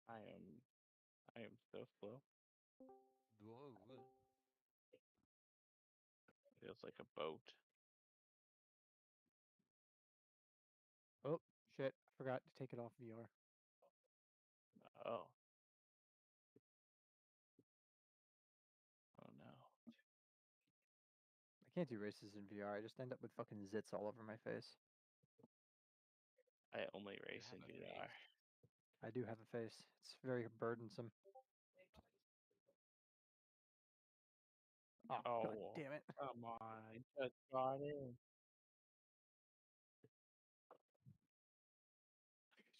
I am so slow. Whoa. Feels like a boat. Oh, shit. I forgot to take it off VR. Oh. Oh no. I can't do races in VR. I just end up with fucking zits all over my face. I only You race have in a VR. face. I do have a face. It's very burdensome. Oh, god Oh, damn it. come on. Just got in.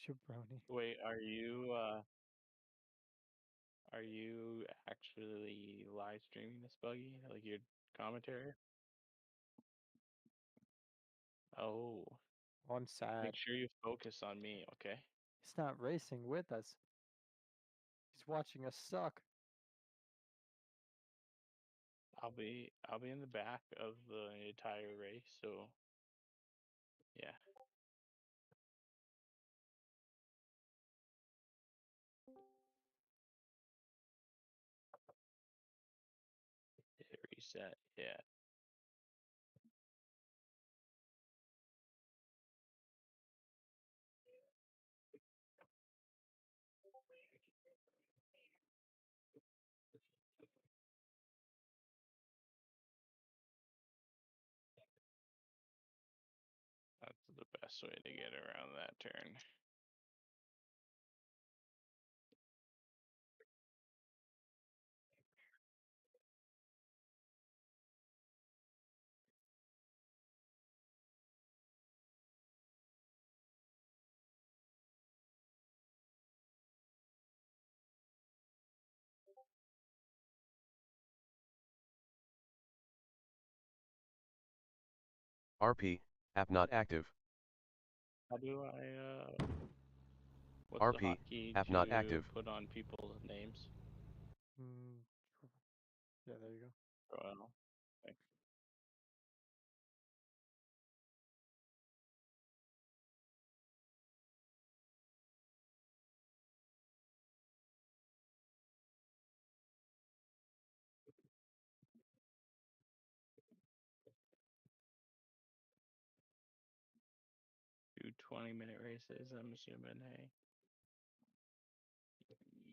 Jabroni. Wait, are you actually live streaming this buggy? Like your commentary? Oh, Oh, I'm make sad. sure you focus on me, okay? He's not racing with us. He's watching us suck. I'll be in the back of the entire race, so yeah. Hit reset. Yeah. That's the best way to get around that turn. RP, app not active. How do I what's the RP, hotkey app not to active. put on people's names? Mm, yeah, there you go. Well, okay. 2 20-minute races, I'm assuming, hey.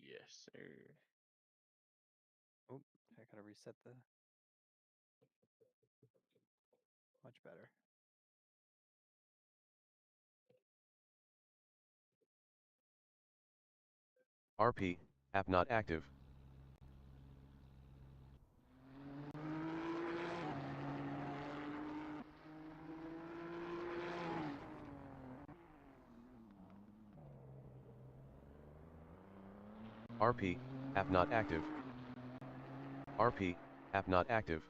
Yes, sir. Oh, I gotta reset the. Much better. RP, app not active. RP, app not active. RP, app not active.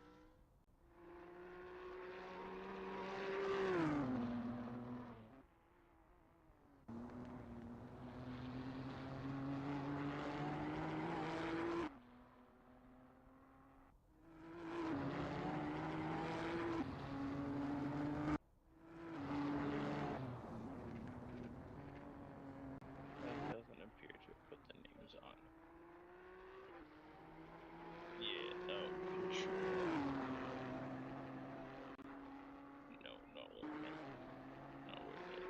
That doesn't appear to have put the names on. Yeah, no, control. No, no, we're good. No, we're good.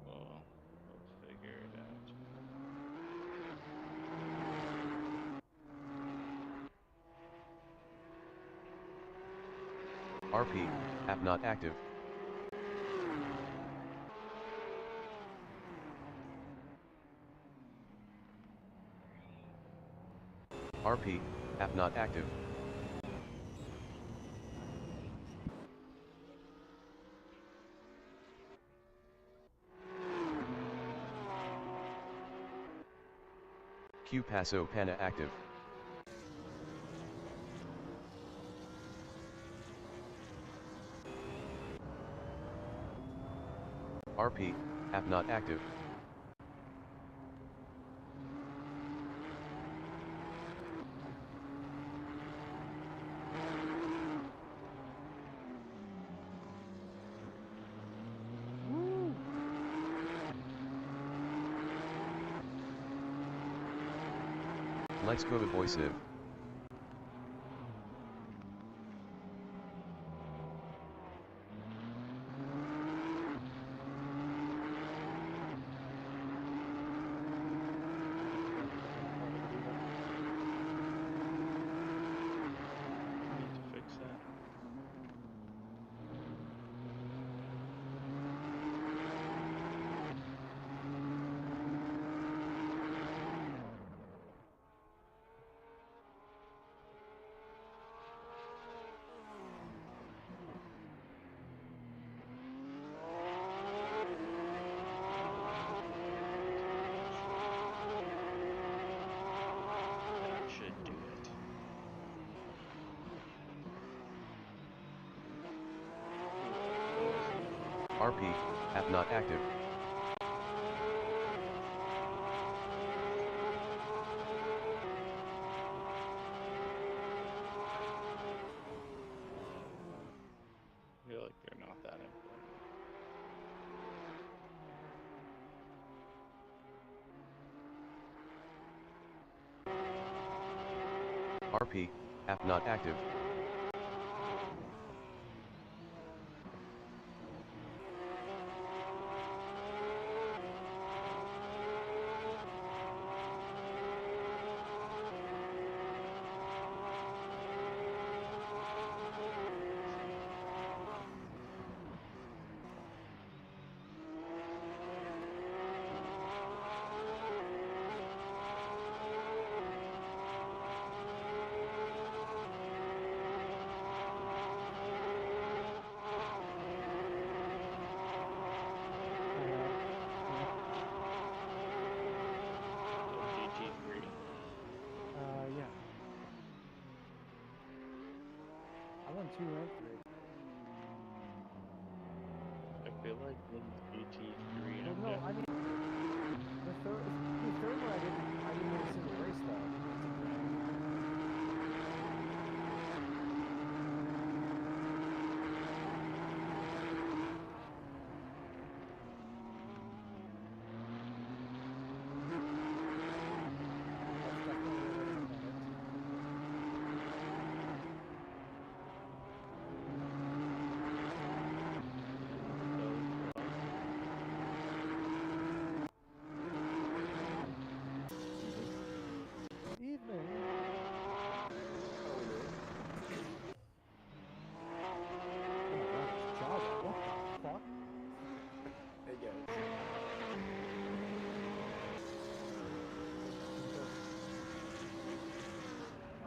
We'll figure it out. RP, app not active. RP, app not active. Q Paso Pana active. RP, app not active. Let's go to boy Civ. I need to fix that. That should do it. RP, app not active. I feel like they're not that important. RP, app not active. GT3. Yeah. I won 2 and 3. I feel like in GT3 Well, I'm no, I mean the third one I didn't win a single race though. It's a game. That's definitely a way to look at it. Evening. Oh my god, it's Java. What the fuck? Hey guys.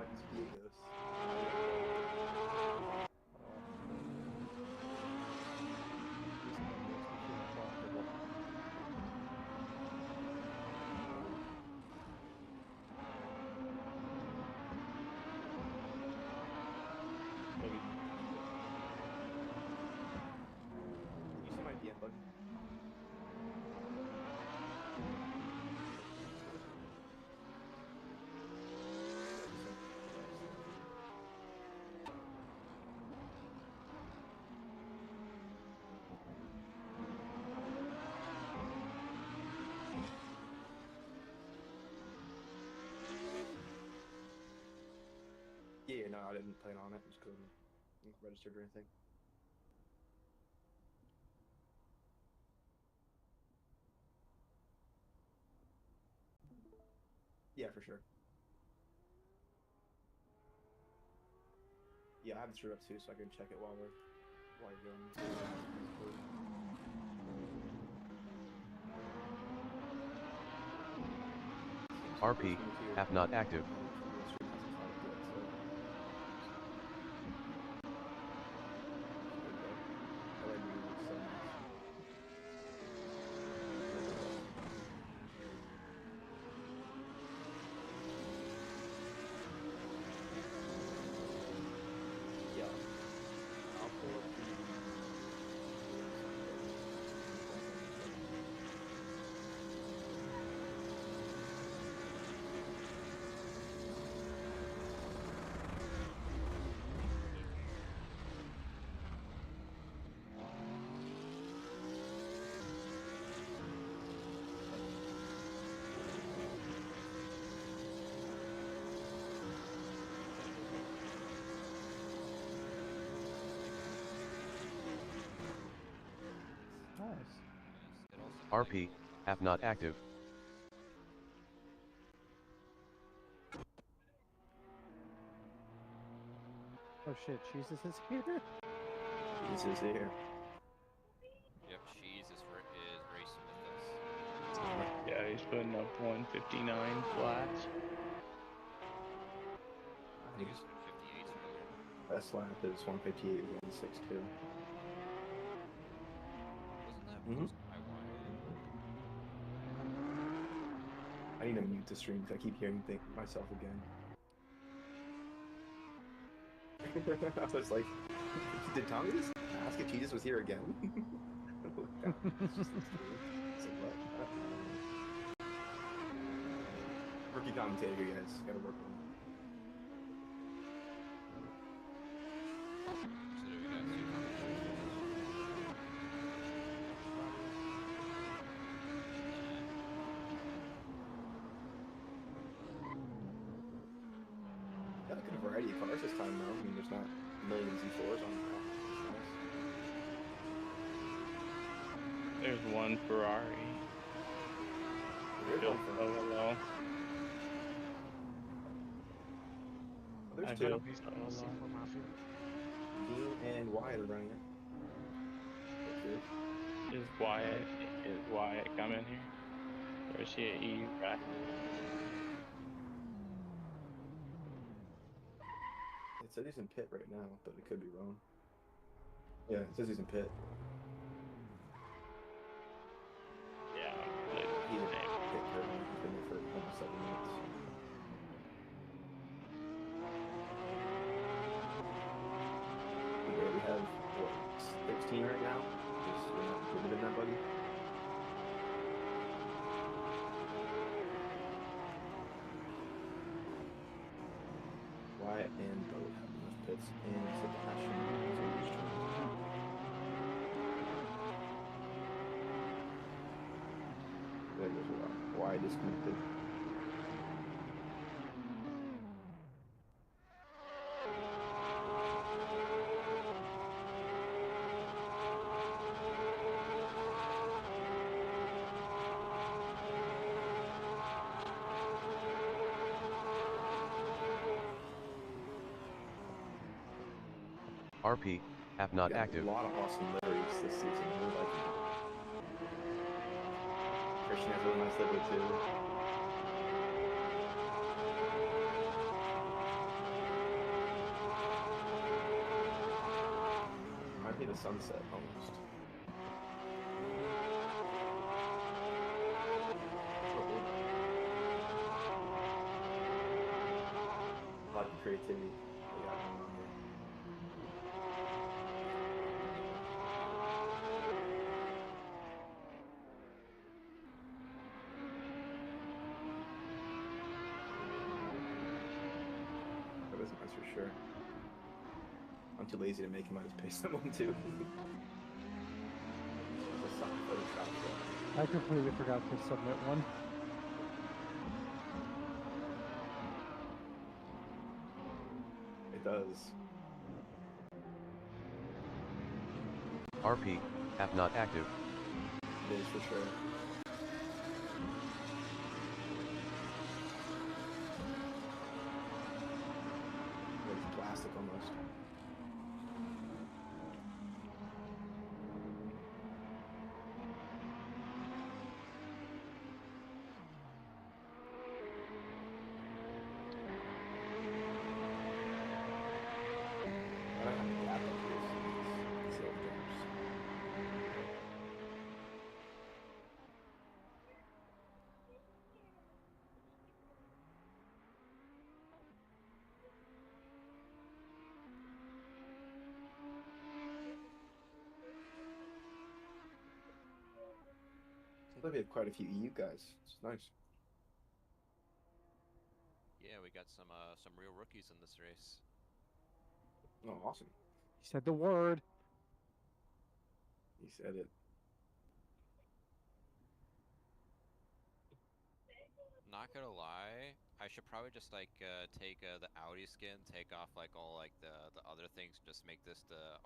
It's Diegos. This one makes me feel uncomfortable. Maybe. You see my DM button? Yeah, just sent it. Yeah, no, I didn't plan on it just because I'm not registered or anything. Yeah, for sure. Yeah, I have this up too, so I can check it while you're going. RP, app not active. Yeah, I'll pull up the. RP, app not active. Oh shit, Jesus is here. Jesus is here. Yep, Cheese is racing with us. Yeah, he's putting up 159 flats. I think he was doing 58s earlier. Best lap is 158, 162. Wasn't that Mhm. posted by Wyatt? I need to mute the stream because I keep hearing myself again. I was like, did Tommy just ask if Jesus was here again? God, it's just the stream. So what? Rookie commentator here, guys. Gotta work on it. So do we got 2 commentators for this? Got a good variety of cars this time, though. I mean, there's not a million Z4s on the track. There's one Ferrari. There's Built one so for well. Oh, there's I two. hope he's on the Super Mafia. Dean and Wyatt are running it. Is Wyatt coming here? Or is he at EU back? It says he's in pit right now, but it could be wrong. Yeah, it says he's in pit. Yeah, but He's in pit currently. He's been there for almost 7 minutes. We barely have, what, 16 right now? Just, you're not included in that, buddy? Wyatt and both have enough pits, and Sebastian is on his turn. There goes Wyatt. Wyatt disconnected. RP, app not Got active. a lot of awesome liveries this season. I really like them. Christian has a really nice livery too. Might be the sunset almost. A lot of creativity they got going on there. That was nice for sure. I'm too lazy to make him. I just pay someone to. Just something Photoshop stuff. I completely forgot to submit one. It does. RP, app not active. It is for sure. It's plastic almost. I don't have a gap up here, so these little gaps. Seems like we have quite a few EU guys. It's nice. Yeah, we got some real rookies in this race. Oh, awesome. He said the word. He said it. Not gonna lie, I should probably just like take the Audi skin, take off like all like the other things, just make this the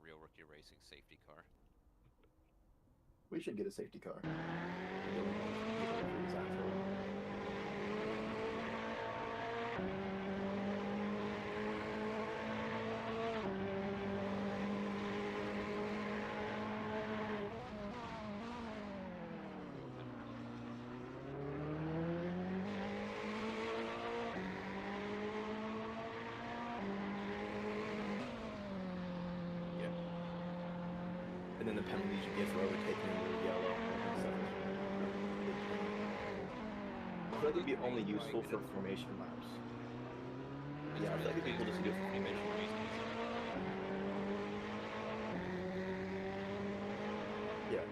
real rookie racing safety car. We should get a safety car. Actually. And then the penalties you get for overtaking them were yellow and all that stuff. I feel like it'd be only useful for formation laps. Yeah, I feel like it'd be cool just to do it for formation laps. Yeah.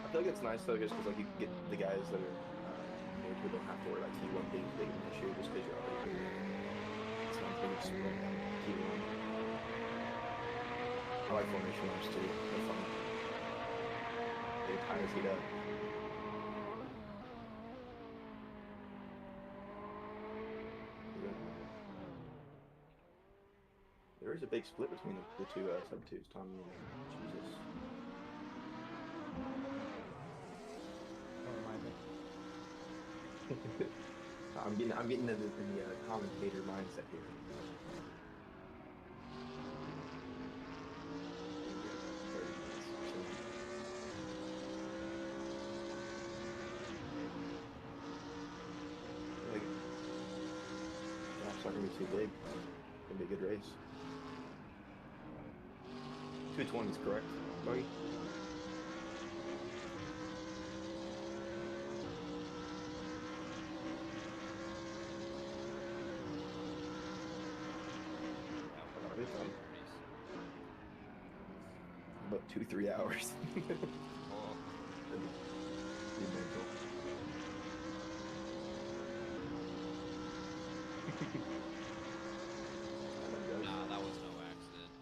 I feel like it's nice though, just because like you get the guys that are new who don't have to worry about T1 being big of an issue just because you're already here. It's not going to sprint down T1. I like formation laps too. They're fun. They tires heat up. There is a big split between the two sub-twos, Tommy and Jesus. Don't remind me. I'm getting in the commentator mindset here. It's not gonna be too big. It's gonna be a good race. 220 is correct, Buggy. About 2-3 hours. Nah, that was no accident.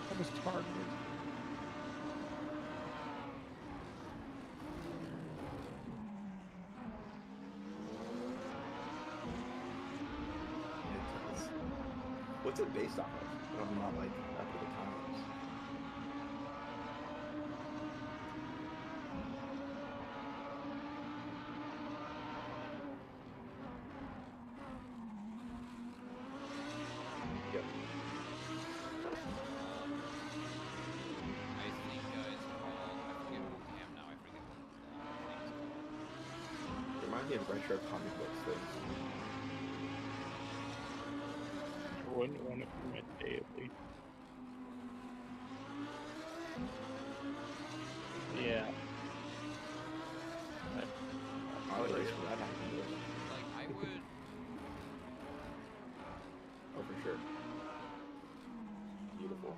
That was targeted. What's it based off of? I'm not like up to the times. Yep. I think it's called, I forget what cam now, I forget what the thing is called. Remind me of retro comic books things. I wouldn't want it for my daily. Yeah. I would race for that. Like, I would... Oh, for sure. Beautiful.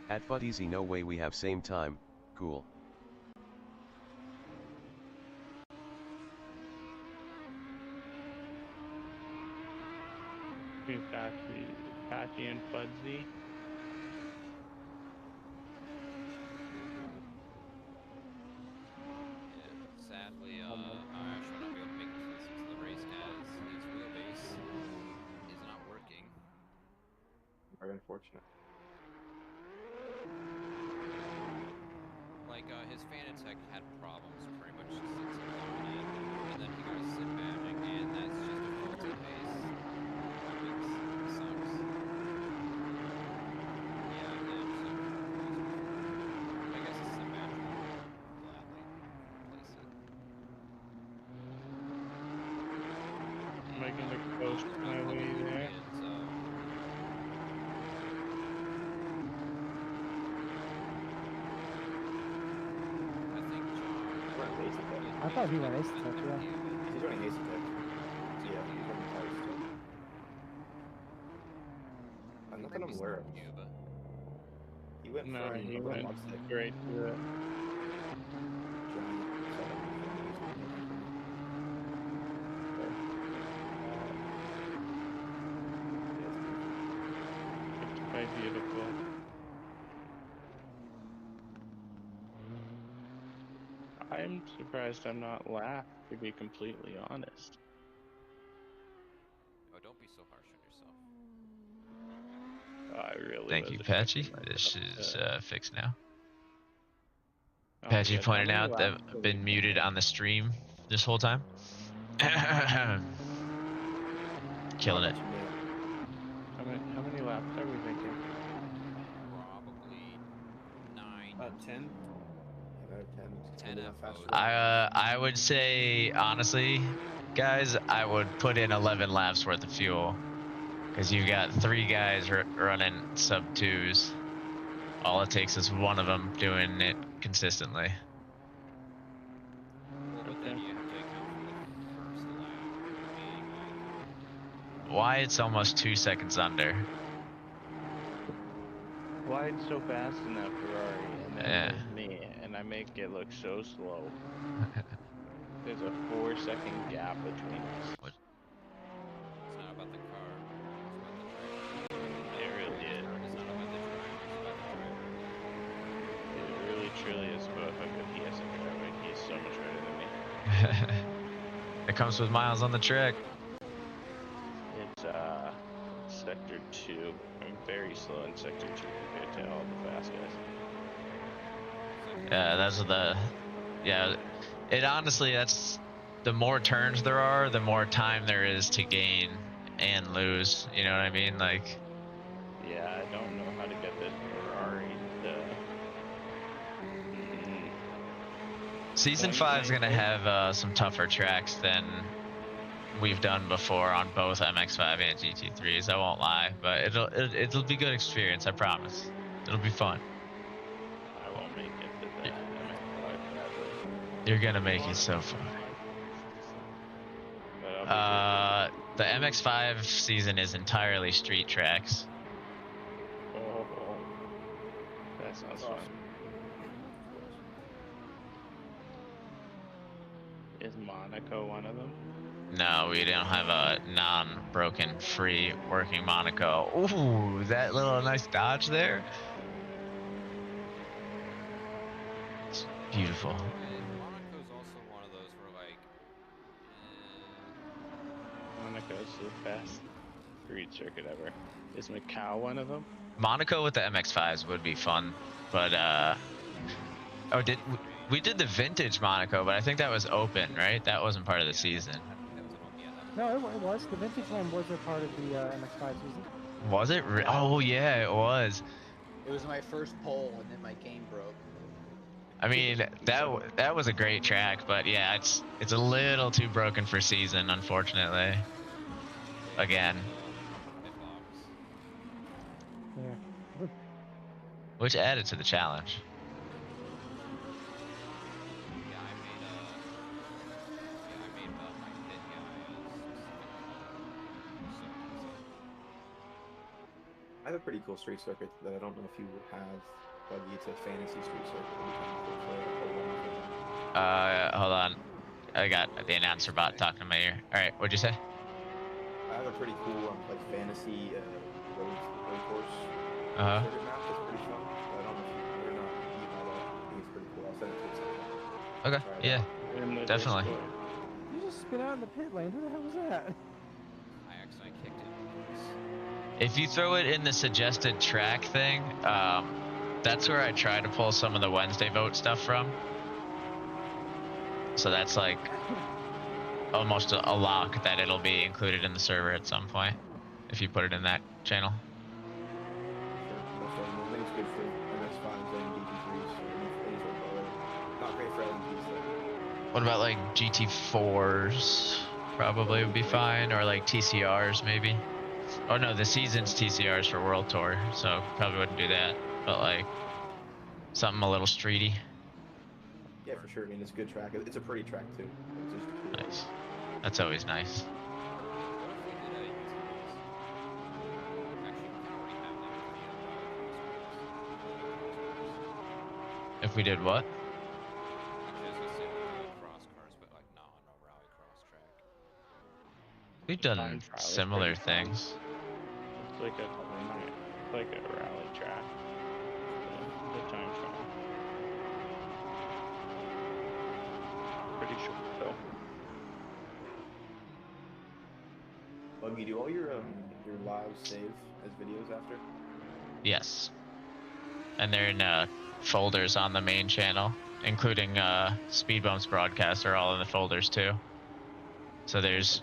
At FUT easy, no way we have same time, cool. Between Patchy and Fudzy. Yeah, sadly, Ash will not be able to make it to the race as his wheelbase is not working. Very unfortunate. Like, his Fanatec had problems pretty much since he got it, and then he got a SID badging, and that's just a faulty base. That sucks. Yeah, I did, so I guess a SID badge will gladly replace it. Am I gonna coast my way there? I thought he went ace tech, yeah. He's running ace tech. Yeah, he's running tires too. Not that I'm aware of. He went No, from he a went Mustang. straight to it. Hi, beautiful. I'm surprised I'm not laughed, to be completely honest. Oh, don't be so harsh on yourself. I really Thank was you, Patchy. expecting This myself is to. fixed now. Oh, Patchy good. How pointed many out that laps I've are we been muted thinking? on the stream this whole time. Killing it. How many laps are we thinking? Probably 9. About 10. About 10. 10 Maybe at not faster. most. I would say honestly, guys, I would put in 11 laps worth of fuel, because you've got 3 guys running sub 2s. All it takes is one of them doing it consistently. Well, but then Okay. you have to account for the first lap being like. Why it's almost 2 seconds under. Why'd so fast in that Ferrari, and then Yeah. there's me, and I make it look so slow. There's a 4-second gap between us. What? It's not about the car. It's about the driver. It really is. It's not about the driver. It's about the driver. It really truly is about how good he is at driving. He's so much better than me. It comes with miles on the track. It's sector 2. I'm very slow in sector 2 compared to all the fast guys. Yeah, that's the. Yeah, it honestly, that's the more turns there are, the more time there is to gain and lose. You know what I mean? Like, Yeah, I don't know how to get this Ferrari to. season Point 5 is gonna myself. have some tougher tracks than we've done before on both MX5 and GT3s. I won't lie, but it'll be good experience. I promise. It'll be fun. I won't make it to the MX5, sadly. You're gonna make it so far. But I'll be here The MX5 season is entirely street tracks. for. Oh, that sounds fun. Is Monaco one of them? No, we don't have a non-broken free working Monaco. Ooh, that little nice dodge there. It's beautiful. Monaco's also one of those where like. Monaco's the best street circuit ever. Is Macau one of them? Monaco with the MX5s would be fun, but oh, we did the vintage Monaco, but I think that was open, right? That wasn't part of the season. No, it was. The vintage one was a part of the MX5 season. Was it? Oh yeah, it was. It was my first pole, and then my game broke. I mean, that was a great track, but yeah, it's a little too broken for season, unfortunately. Again. Yeah. Which added to the challenge. I have a pretty cool street circuit that I don't know if you have, but it's a fantasy street circuit. Hold on. I got the announcer bot talking to my ear. All right, what'd you say? I have a pretty cool like fantasy road course circuit map that's pretty fun. I don't know if you're not you know that. I think it's pretty cool. I'll send it to you sometime. Okay, yeah, definitely. You just spit out in the pit lane. Who the hell was that? I accidentally kicked it. If you throw it in the suggested track thing, that's where I try to pull some of the Wednesday vote stuff from. So that's like almost a lock that it'll be included in the server at some point if you put it in that channel. I think it's good for MX5s and GT3s. Not great for LMPs though. What about like GT4s? Probably would be fine, or like TCRs maybe. Oh no, the season's TCRs for World Tour, so probably wouldn't do that. But like something a little streety. Yeah, for sure. I mean, it's a good track. It's a pretty track too. It's just cool. Nice. That's always nice. If we did what? We've done similar things. It's like a like a rally track. The time trial. Pretty short though. Buggy, do all your lives save as videos after? Yes. And they're in folders on the main channel, including Speed Bumps broadcasts are all in the folders too. So there's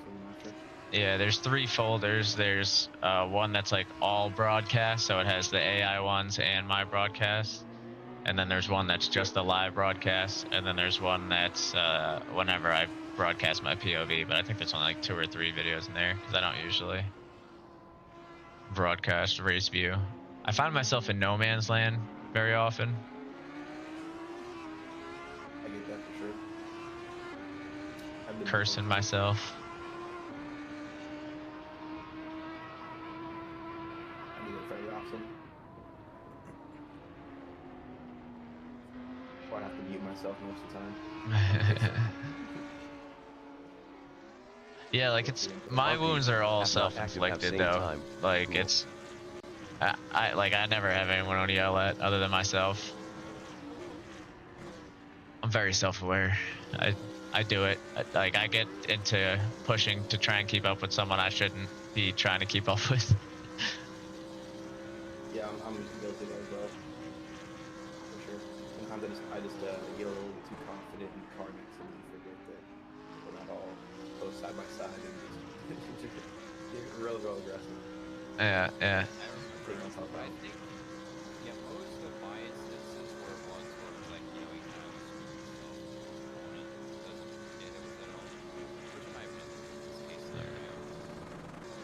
there's 3 folders. There's one that's like all broadcasts, so it has the AI ones and my broadcasts. And then there's one that's just the live broadcast, and then there's one that's whenever I broadcast my POV, but I think there's only like 2 or 3 videos in there because I don't usually broadcast race view. I find myself in no man's land very often. I get that for sure. Cursing myself. I think it's very awesome. So I have to mute myself most of the time. Yeah, like it's my wounds are all self-inflicted though. Like cool. It's I never have anyone to yell at other than myself. I'm very self-aware. I do it. Like I get into pushing to try and keep up with someone I shouldn't be trying to keep up with. Yeah, I'm guilty there as well. For sure. Sometimes I just get a little bit too confident in the car next to me and forget that we're not all close side by side and just get real aggressive. Yeah. Take myself out. I think, yeah, most of my instances were ones where it's like, you know, you kind of doesn't get hit with it at all. Which might have been this case scenario.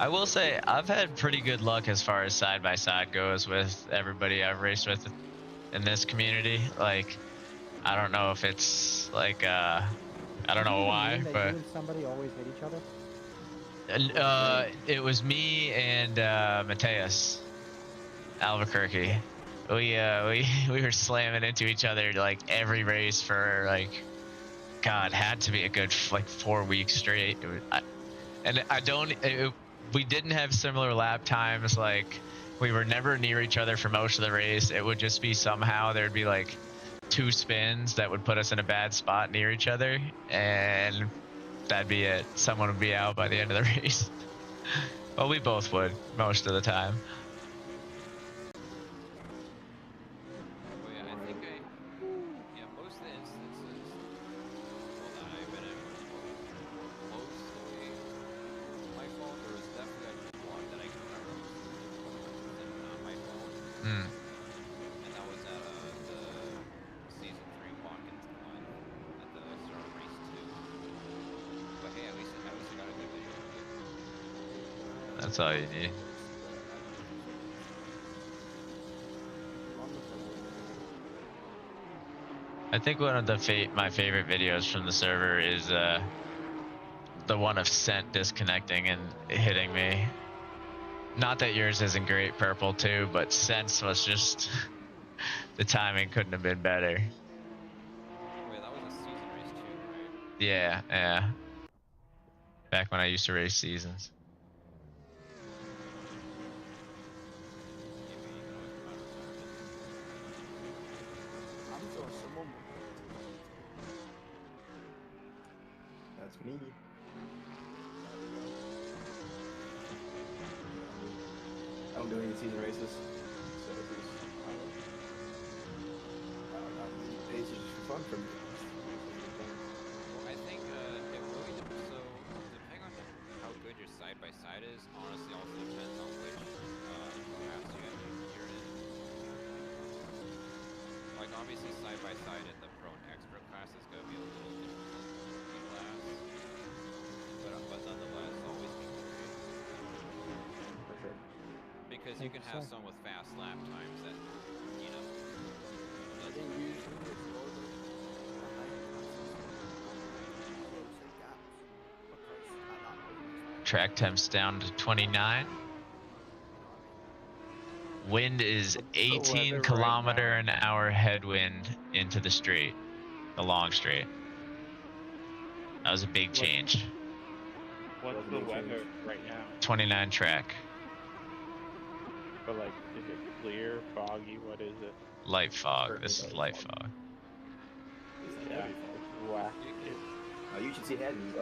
I will say I've had pretty good luck as far as side by side goes with everybody I've raced with in this community. Like, I don't know if it's like I don't know why, but you and somebody always hit each other. It was me and Mateus Albuquerque. We were slamming into each other like every race for like, God, had to be a good like 4 weeks straight. We didn't have similar lap times. Like, we were never near each other for most of the race. It would just be somehow there'd be like 2 spins that would put us in a bad spot near each other, and that'd be it. Someone would be out by the end of the race. Well, we both would most of the time. Well, yeah, I think most of the instances, well, that I've been in, mostly my fault. There was definitely one that I can remember was not my fault. And that was at the season 3 walk-in one at the start of race 2. But hey, at least I got a good video. That's all you need. I think one of my favorite videos from the server is the one of Scent disconnecting and hitting me. Not that yours isn't great, Purple, too, but Scent's was just the timing couldn't have been better. Wait, that was a season race 2, right? Yeah. Back when I used to race seasons. That's me. I don't do any season races, so this is it's just fun for me. Well, I think it really depends. So depending on how good your side by side is, honestly, also depends on which class you're in. Like obviously, side by side in the pro and expert class is gonna be a little different class, but nonetheless, always be great. For sure. Because you can have some with fast lap times that, you know, Track temps down to 29. Wind is 18 kilometer an hour headwind into the straight, the long straight. That was a big change. What's the weather right now? 29 track. But like, is it clear, foggy? What is it? Light fog. Currently This is light light fog. fog. It's Yeah, heavy fog. it's whack. You should see head and you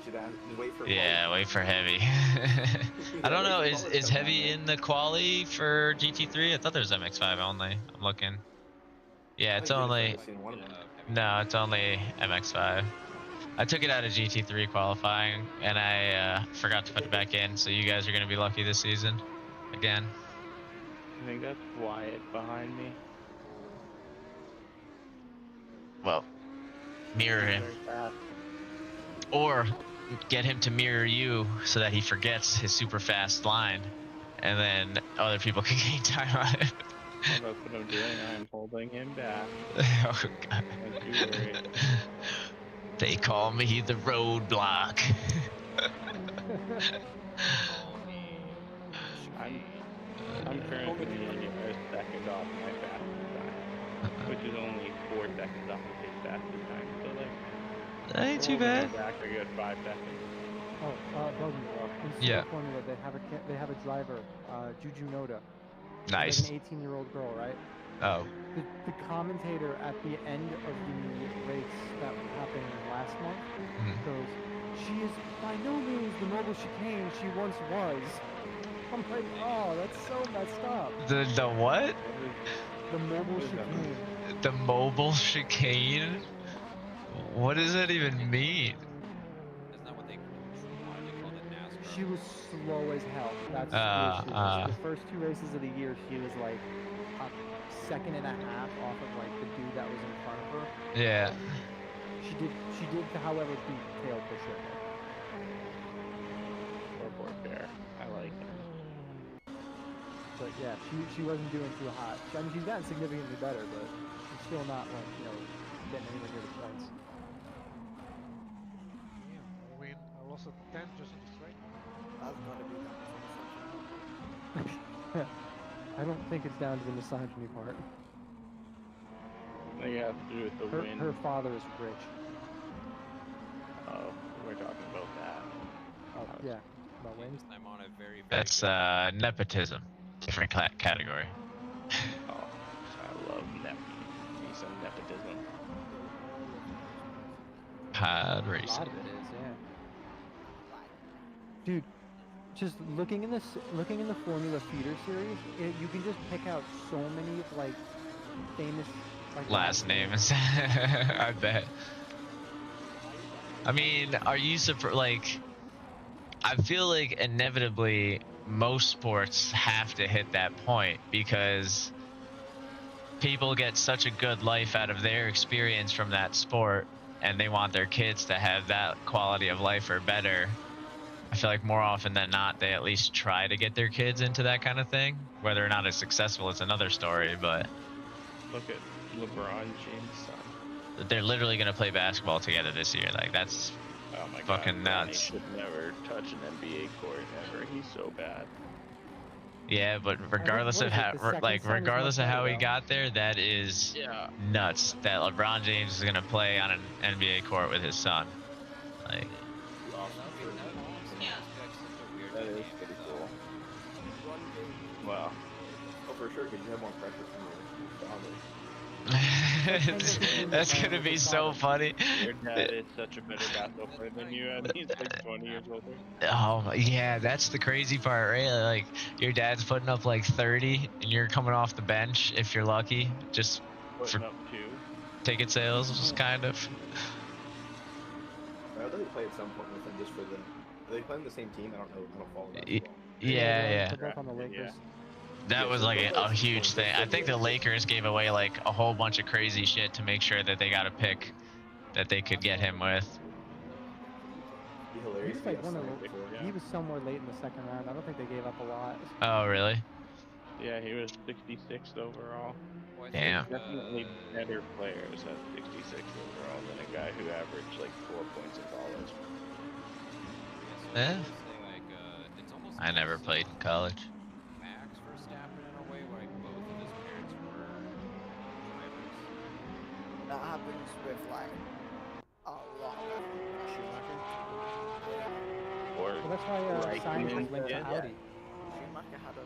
should wait for Yeah, wait for heavy. I don't know. Is heavy in the quali for GT3? I thought there was MX5 only. I'm looking. Yeah, it's only. No, it's only MX5. I took it out of GT3 qualifying, and I forgot to put it back in. So you guys are gonna be lucky this season, again. I think that's Wyatt behind me. Well, mirror him, Very fast. or get him to mirror you so that he forgets his super fast line, and then other people can gain time on it. Well, that's what I'm doing. I'm holding him back. Oh God. Don't you worry. They call me the roadblock. I'm currently a second off my fastest time, which is only 4 seconds off of his fastest time. So like, That ain't too holding bad. him back a good 5 seconds. Oh, Belgian, in Yeah. Super Formula, they have a driver, Juju Noda. Nice. Like an 18-year-old girl, right? Oh. The commentator at the end of the race that happened last month goes, "She is by no means the mobile chicane she once was." I'm like, oh, that's so messed up. The what? The mobile chicane. The mobile chicane? What does that even mean? Isn't that what they called it NASCAR? She was slow as hell. That's the issue. The first 2 races of the year, she was like a second and a half off of like the dude that was in front of her. Yeah. She did, however, beat Tail Fisher. Poor bear. I like him. But yeah, she wasn't doing too hot. I mean, she's gotten significantly better, but she's still not like, you know, getting anywhere near the points. Yeah, win. I lost a 10 just on the straight. That's gotta be that. I don't think it's down to the misogyny part. I think it has to do with the win. Her father is rich. Oh, we're talking about that. Oh, yeah. About wins. I'm on a very, very That's nepotism. Different category. Oh, I love me some nepotism. Pod A racing. lot of it is, yeah. Dude, just looking in the Formula Feeder series, you can just pick out so many like famous like Last names. I bet. I mean, are you like? I feel like inevitably most sports have to hit that point because people get such a good life out of their experience from that sport, and they want their kids to have that quality of life or better. I feel like more often than not, they at least try to get their kids into that kind of thing. Whether or not it's successful is another story, but Look at LeBron James' son. they're literally going to play basketball together this year. Like, that's Oh my fucking God, nuts. He should never touch an NBA court ever. He's so bad. Yeah, but regardless of how, regardless of how he got there, that is nuts. That LeBron James is gonna play on an NBA court with his son. Like, That is pretty cool. Wow. Oh, for sure, because you have more pressure from your father. that's gonna be so funny. Your dad is such a better basketball player than you, and he's like 20 years older. Oh yeah, that's the crazy part, right? Like, your dad's putting up like 30, and you're coming off the bench if you're lucky, just Putting up 2. ticket sales, just kind of. I thought they play at some point with them just for the. Are they playing the same team? I don't know. I don't follow that. Yeah. They're both on the Lakers. That was like a huge thing. I think the Lakers gave away like a whole bunch of crazy shit to make sure that they got a pick that they could get him with. Be He hilarious. was like Yeah. he was somewhere late in the second round. I don't think they gave up a lot. Oh, really? Yeah, he was 66th overall. Well, I Damn. think, Definitely better players at 66th overall than a guy who averaged like 4 points in college. Eh? Like, it's almost I never played in college. Max Verstappen in a way, where like both of his parents were drivers. That happens with like a lot of Schumacher. Yeah. Or Well, that's why Sainz was linked to yeah. Audi. Schumacher had a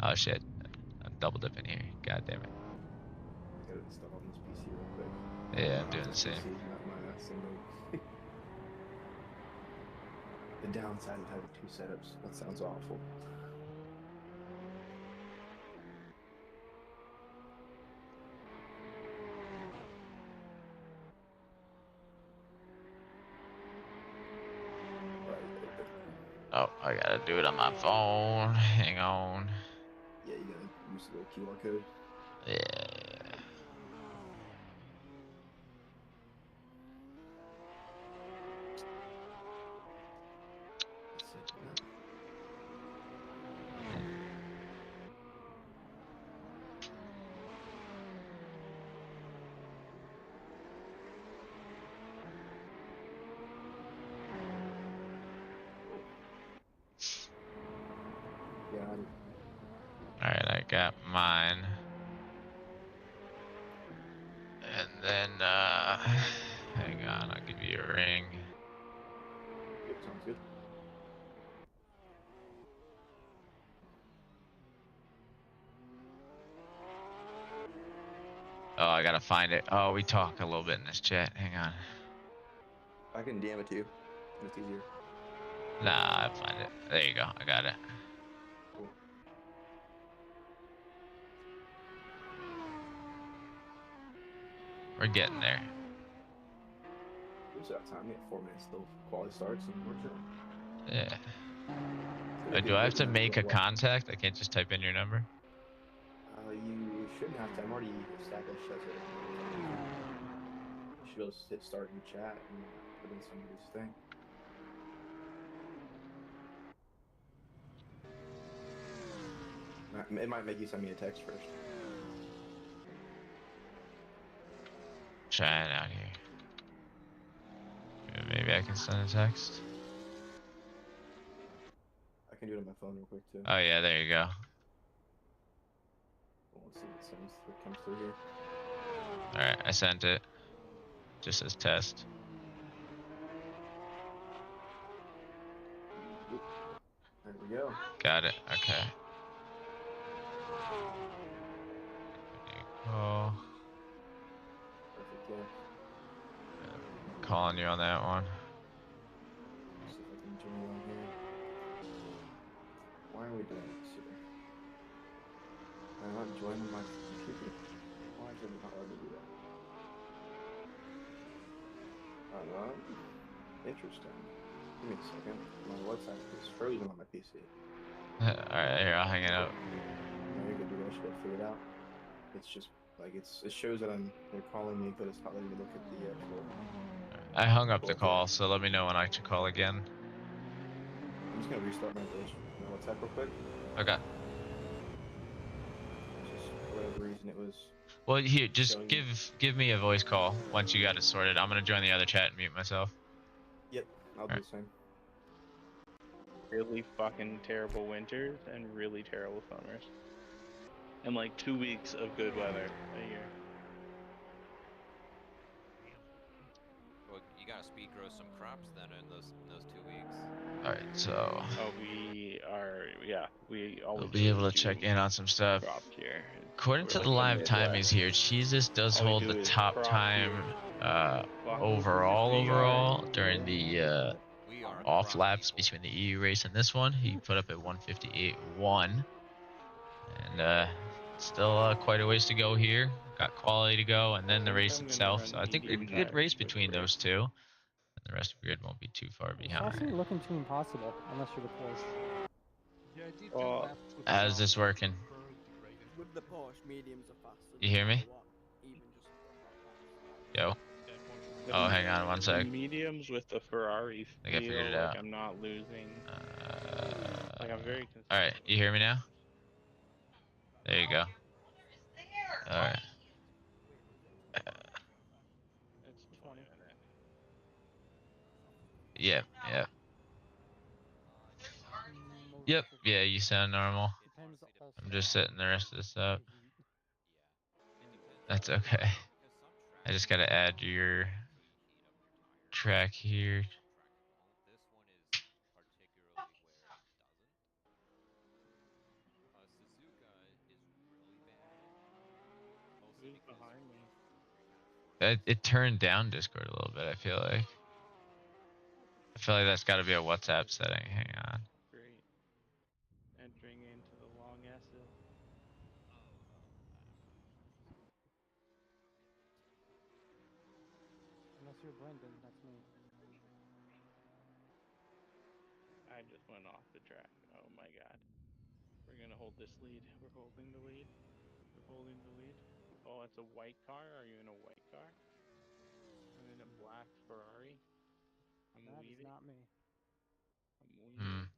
Oh shit. I'm double dipping here. God damn it. Get it installed on this PC real quick. Yeah, I'm doing the This same. PC, not my single. The downside of having 2 setups. That sounds awful. Oh, I gotta do it on my phone. Hang on. Yeah, you gotta use the little QR code. Yeah. Got it. Alright, I got mine. And then, hang on, I'll give you a ring. Yep, sounds good. Oh, I gotta find it. Oh, we talk a little bit in this chat. Hang on. I can DM it to you. It's easier. Nah, I find it. There you go. I got it. Cool. We're getting there. Who's that time? We got 4 minutes till quality starts and we're chilling. Yeah. Gonna be Do a I have good to match, make but a what? contact? I can't just type in your number? You shouldn't have to. I'm already established as a. You should go hit start in chat and put in somebody's thing. It might make you send me a text first. Try it out here. Maybe I can send a text. I can do it on my phone real quick too. Oh yeah, there you go. Well, let's see if it comes through here. Alright, I sent it. Just as test. There we go. Got it. Okay. Oh. Perfect, yeah. Calling you on that one. Let's see if I can join on here. Why are we doing this here? I'm not joining my computer. Why is it not letting me do that? Interesting. Give me a second. My WhatsApp is frozen on my PC. Alright, here, I'll hang it up. No, you're good, dude. I should have figured it out. It's just like it shows that they're calling me, but it's not letting me look at the actual. I hung up the call, so let me know when I should call again. I'm just gonna restart my WhatsApp real quick. Okay. Just for whatever reason it was. Well, here, just give me a voice call once you got it sorted. I'm gonna join the other chat and mute myself. Yep, I'll do the same. Really fucking terrible winters and really terrible summers. And like 2 weeks of good weather a year. Well, you gotta speed grow some crops then in those 2 weeks. All right, so. Oh, we always. We'll be able to check in on some stuff. Crops here. According to the live timings here, Cheeses does hold the top time overall during the off laps between the EU race and this one. He put up at 158.1, and still quite a ways to go here. Got quality to go, and then the race itself. So I think a good race between those two. And the rest of the grid won't be too far It's behind. actually looking too impossible unless you're the Porsche. Yeah, I did 2 laps with how's this working? With the Porsche, mediums are faster. You hear me? Even just Yo. Oh, hang on one sec. The mediums with the Ferrari I think I figured it like out. I'm not losing. Like I'm very consistent. All right, you hear me now? There you go. All right. It's 20 minutes. Yep, yep. Yep, yeah, you sound normal. I'm just setting the rest of this up. That's okay. I just gotta add your track here. it turned down Discord a little bit. I feel like that's got to be a WhatsApp setting. Hang on. Great. Entering into the long S's. Unless you're Brendan, that's me. I just went off the track. Oh my god. We're gonna hold this lead. We're holding the lead. We're holding the lead. Oh, it's a white car. Are you in a white car? I'm in a black Ferrari. I'm That is leading. not me. I'm leading.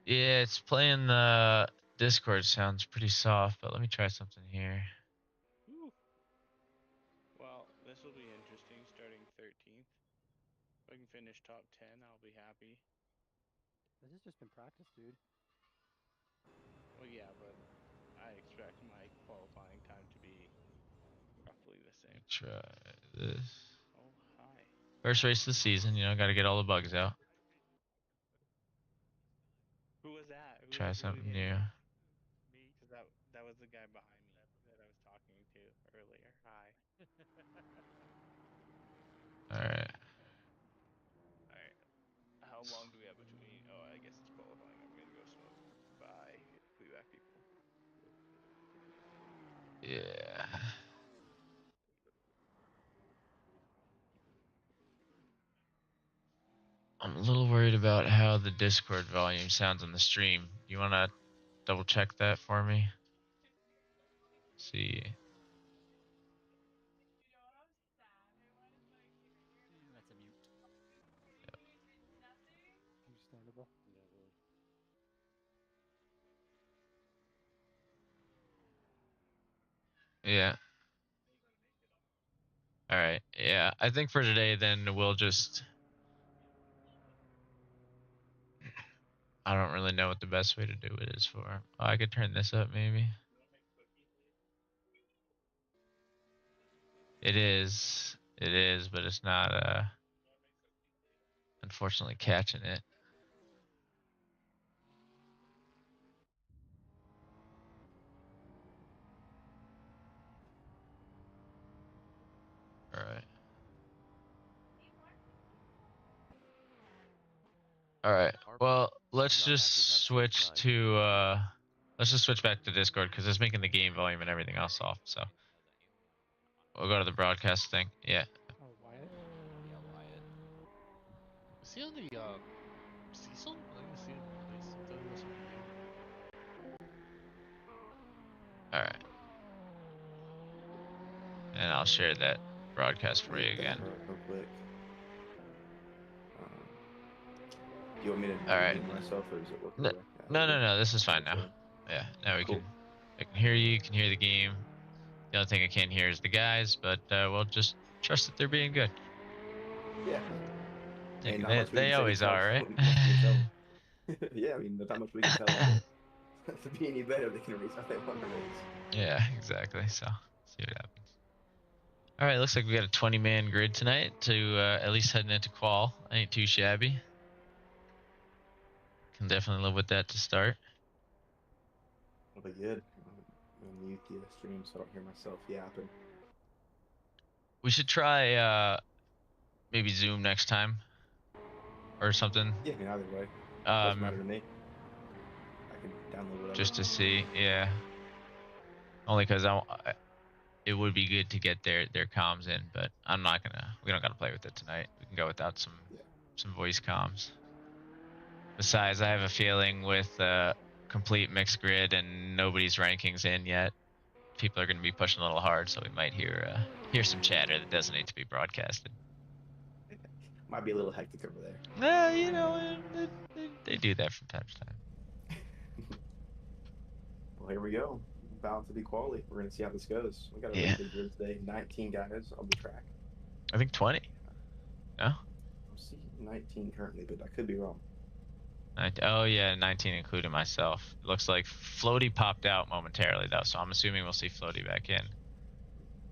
Yeah, it's playing the Discord sounds pretty soft, but let me try something here. Whew. Well, this will be interesting starting 13th. If I can finish top 10, I'll be happy. This has just been practice, dude. Well, yeah, but I expect my qualifying time to be roughly the same. Try this. Oh, hi. First race of the season, you know, got to get all the bugs out. Who was that? Try Who something hit new. me? Because that was the guy behind me that I was talking to earlier. Hi. Alright. Alright. How long do we have between? Oh, I guess it's qualifying. I'm gonna go smoke. Bye. Be back, people. Yeah. I'm a little worried about how the Discord volume sounds on the stream. You want to double check that for me? See. That's a mute. Yep. Understandable. Yeah. All right. Yeah. I think for today, then we'll just. I don't really know what the best way to do it is for. Oh, I could turn this up maybe. It is, but it's not unfortunately catching it. All right. All right. Well, let's just switch to let's just switch back to Discord because it's making the game volume and everything else off. So we'll go to the broadcast thing. Yeah. Oh, Wyatt? Yeah, Wyatt. Is he on the season? I didn't see him on this. I thought he was on the game. All right. And I'll share that broadcast for you again. Real quick. Do you want me to mute myself, or is it working? No. This is fine now. Yeah. Now we can. I can hear you. Can hear the game. The only thing I can't hear is the guys, but we'll just trust that they're being good. Yeah. They always are, right? Yeah, I mean, there's not much we can tell to be any better. They can race how they want to race. Yeah, exactly. So, see what happens. All right, looks like we got a 20-man grid tonight to at least heading into qual. Ain't too shabby. Can definitely live with that to start. That'll be good. I'll mute the stream so I don't hear myself yapping. We should try maybe Zoom next time or something. Yeah, I mean, either way. Doesn't matter to me. I can download whatever. Just to see, yeah. Only because it would be good to get their comms in, but I'm not gonna. We don't gotta play with it tonight. We can go without some voice comms. Besides, I have a feeling with complete mixed grid and nobody's rankings in yet, people are going to be pushing a little hard, so we might hear some chatter that doesn't need to be broadcasted. Might be a little hectic over there. You know, they do that from time to time. Well, here we go. About to be quality. We're going to see how this goes. We got a really good grid today. 19 guys on the track. I think 20. No? I'm seeing 19 currently, but I could be wrong. Oh yeah, 19 including myself. It looks like Floaty popped out momentarily though, so I'm assuming we'll see Floaty back in.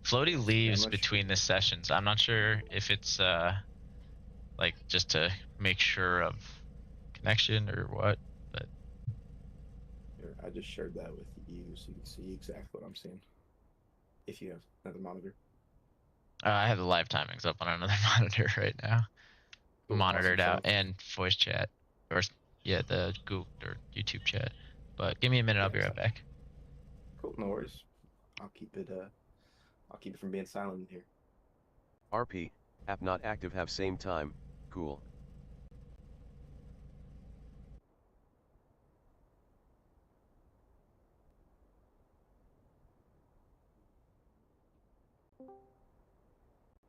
Floaty leaves between the sessions. I'm not sure if it's like just to make sure of connection or what, but I just shared that with you so you can see exactly what I'm seeing. If you have another monitor. I have the live timings up on another monitor right now. Cool, Monitored awesome out stuff. and voice chat, or yeah, the Google or YouTube chat. But give me a minute, I'll be right back. Cool, no worries. I'll keep it from being silent in here. RP, app not active have same time, cool.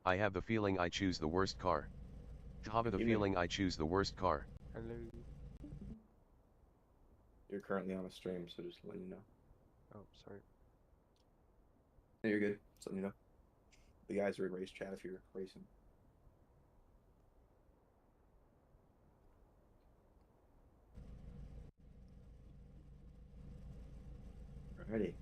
I have the feeling I choose the worst car. Have the feeling I choose the worst car. Hello. You're currently on a stream, so just letting you know. Oh, sorry. No, you're good. Just letting you know. The guys are in race chat if you're racing. Alrighty.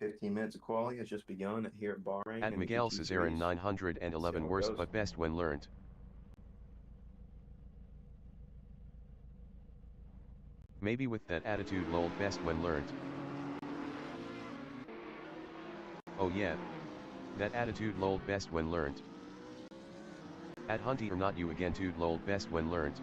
15 minutes of quality has just begun here at Bahrain. At Miguel Cesarin 911 worst but best when learned. Maybe with that attitude lol best when learned. Oh yeah. That attitude lol best when learned. At Hunty or not you again dude lol best when learned.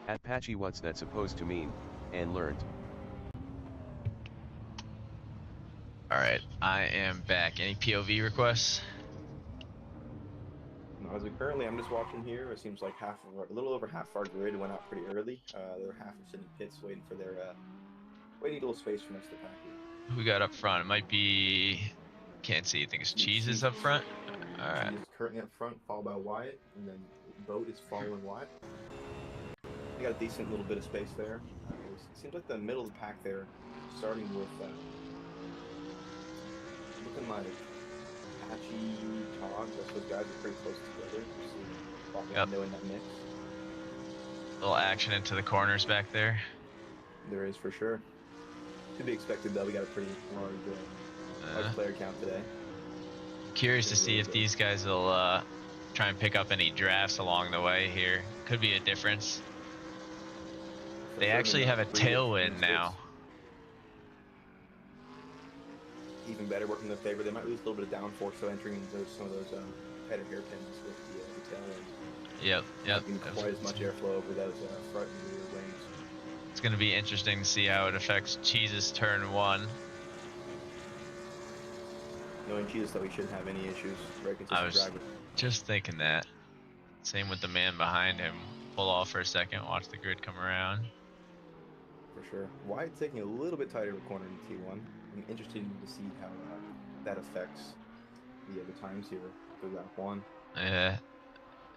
At Patchy what's that supposed to mean, and learned. Alright, I am back. Any POV requests? No, as of currently, I'm just watching here. It seems like a little over half our grid went out pretty early. The other half are sitting in pits waiting for their, waiting a little space for next to pack here. Who we got up front? It might be, can't see, I think it's Cheeses up front. Alright. Cheese is currently up front, followed by Wyatt, and then Boat is following Wyatt. We got a decent little bit of space there. It seems like the middle of the pack there, starting with looking like Patchy, Todd, those guys are pretty close together. Yep. In that mix. Little action into the corners back there. There is for sure. To be expected though, we got a pretty large player count today. Curious to see if these guys will try and pick up any drafts along the way here. Could be a difference. They actually have a tailwind now. Even better, working in their favor. They might lose a little bit of downforce, so entering some of those header hairpins with the tailwind. Yep. Not quite as much airflow over those front and rear wings. It's going to be interesting to see how it affects Cheese's turn 1. Knowing Jesus that we shouldn't have any issues. Very consistent I was driver. just thinking that. Same with the man behind him. Pull off for a second, watch the grid come around. For sure. Wyatt's taking a little bit tighter of a corner in T1. I'm interested to see how that affects the other times here for lap 1. Yeah.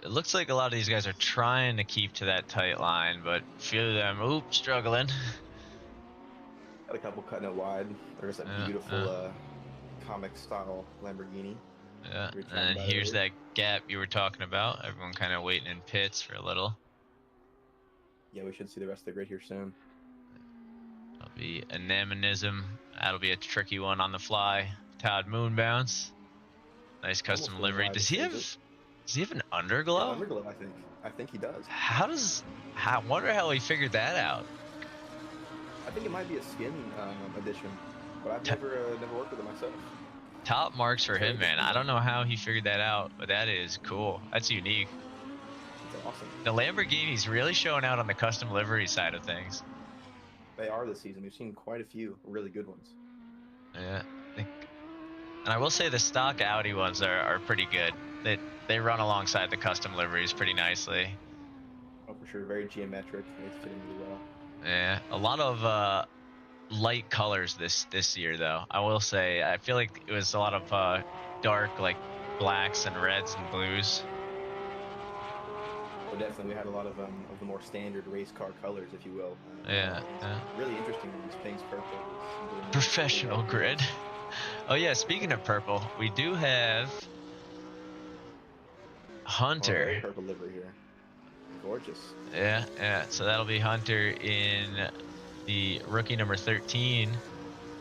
It looks like a lot of these guys are trying to keep to that tight line, but a few of them, struggling. Got a couple cutting it wide. There's that beautiful comic style Lamborghini. Yeah, and here's that gap you were talking about. Everyone kind of waiting in pits for a little. Yeah, we should see the rest of the grid here soon. That'll be Anemonism. That'll be a tricky one on the fly. Todd Moonbounce. Nice custom livery. Does he have an underglow? Yeah, underglow, I think he does. I wonder how he figured that out. I think it might be a skin addition, but I've never worked with it myself. Top marks for him, man. I don't know how he figured that out, but that is cool. That's unique. That's awesome. The Lamborghini's really showing out on the custom livery side of things. They are this season. We've seen quite a few really good ones. Yeah, and I will say the stock Audi ones are pretty good. They run alongside the custom liveries pretty nicely. Oh, for sure. Very geometric. It's fitting really well. Yeah, a lot of light colors this year though. I will say I feel like it was a lot of dark like blacks and reds and blues. But definitely we had a lot of the more standard race car colors, if you will. Yeah. Really interesting ones. Pink's purple. Professional grid. Oh yeah, speaking of purple, we do have Hunter. Very purple livery here. Gorgeous. Yeah. So that'll be Hunter in the rookie number 13.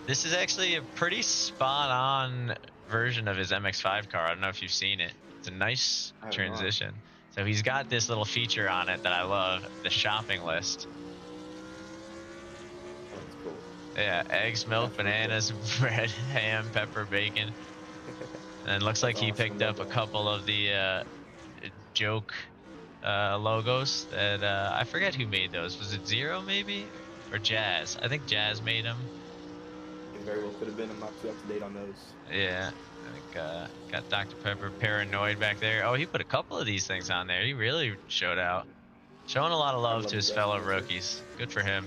This is actually a pretty spot-on version of his MX-5 car. I don't know if you've seen it. It's a nice transition. So he's got this little feature on it that I love, the shopping list. Oh, that's cool. Yeah, eggs, milk, bananas, bread, ham, pepper, bacon. And it looks like he picked up a couple of the joke logos that I forget who made those. Was it Zero maybe? Or Jazz? I think Jazz made them. It very well could have been. I'm not too up to date on those. Yeah, I think got Dr. Pepper Paranoid back there. Oh, he put a couple of these things on there. He really showed out. Showing a lot of love to his fellow rookies. Good for him.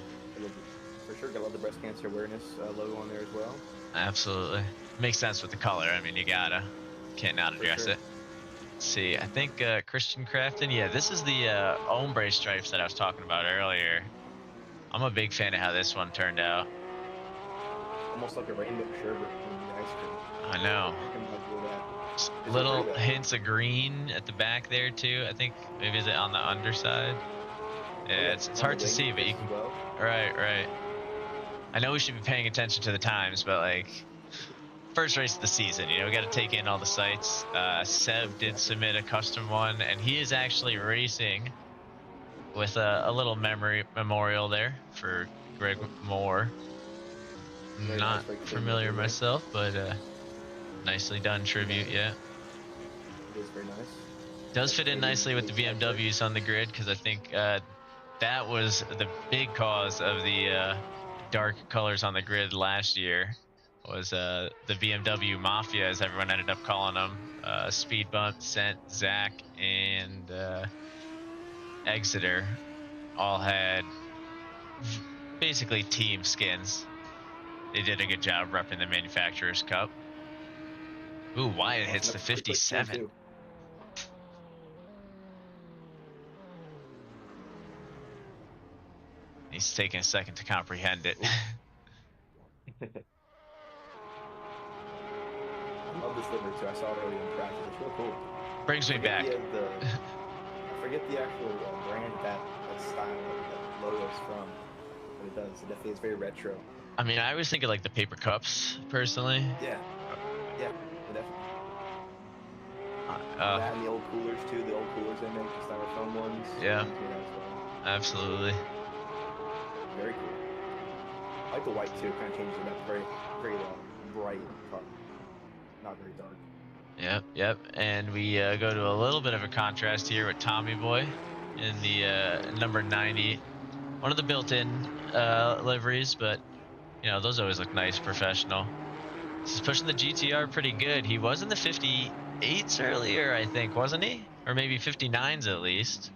For sure, got a lot of the breast cancer awareness logo on there as well. Absolutely. Makes sense with the color. I mean, you can't not address it. Let's see, I think Christian Crafton, yeah, this is the ombre stripes that I was talking about earlier. I'm a big fan of how this one turned out. Almost like a rainbow sherbet in the ice cream. I know. Little hints of green at the back there too. I think maybe is it on the underside? Yeah, it's hard to see, but you can. Right. I know we should be paying attention to the times, but like first race of the season, you know, we got to take in all the sights. Seb did submit a custom one, and he is actually racing with a little memorial there for Greg Moore. Not familiar myself, but nicely done tribute, yeah. It is very nice. Does fit in nicely with the BMWs on the grid, because I think that was the big cause of the dark colors on the grid last year. Was the BMW Mafia, as everyone ended up calling them. Speed Bump, Scent, Zach, and Exeter all had basically team skins. They did a good job repping the Manufacturers Cup. Ooh, Wyatt hits the 57. He's taking a second to comprehend it. I love this livery too. I saw it earlier in practice. It's real cool. Brings me back. I forget the actual brand that style that logo is from, but it does. It definitely is very retro. I mean, I always think of like the paper cups, personally. Yeah, definitely. That and the old coolers too. The old coolers they make, the styrofoam ones. Yeah. Absolutely. Very cool. I like the white too. Kind of changes it up. Very, very bright color. Not very dark. Yep. And we go to a little bit of a contrast here with Tommy Boy in the number 90. One of the built-in liveries, but you know, those always look nice, professional. He's pushing the GTR pretty good. He was in the 58s earlier, I think, wasn't he? Or maybe 59s at least.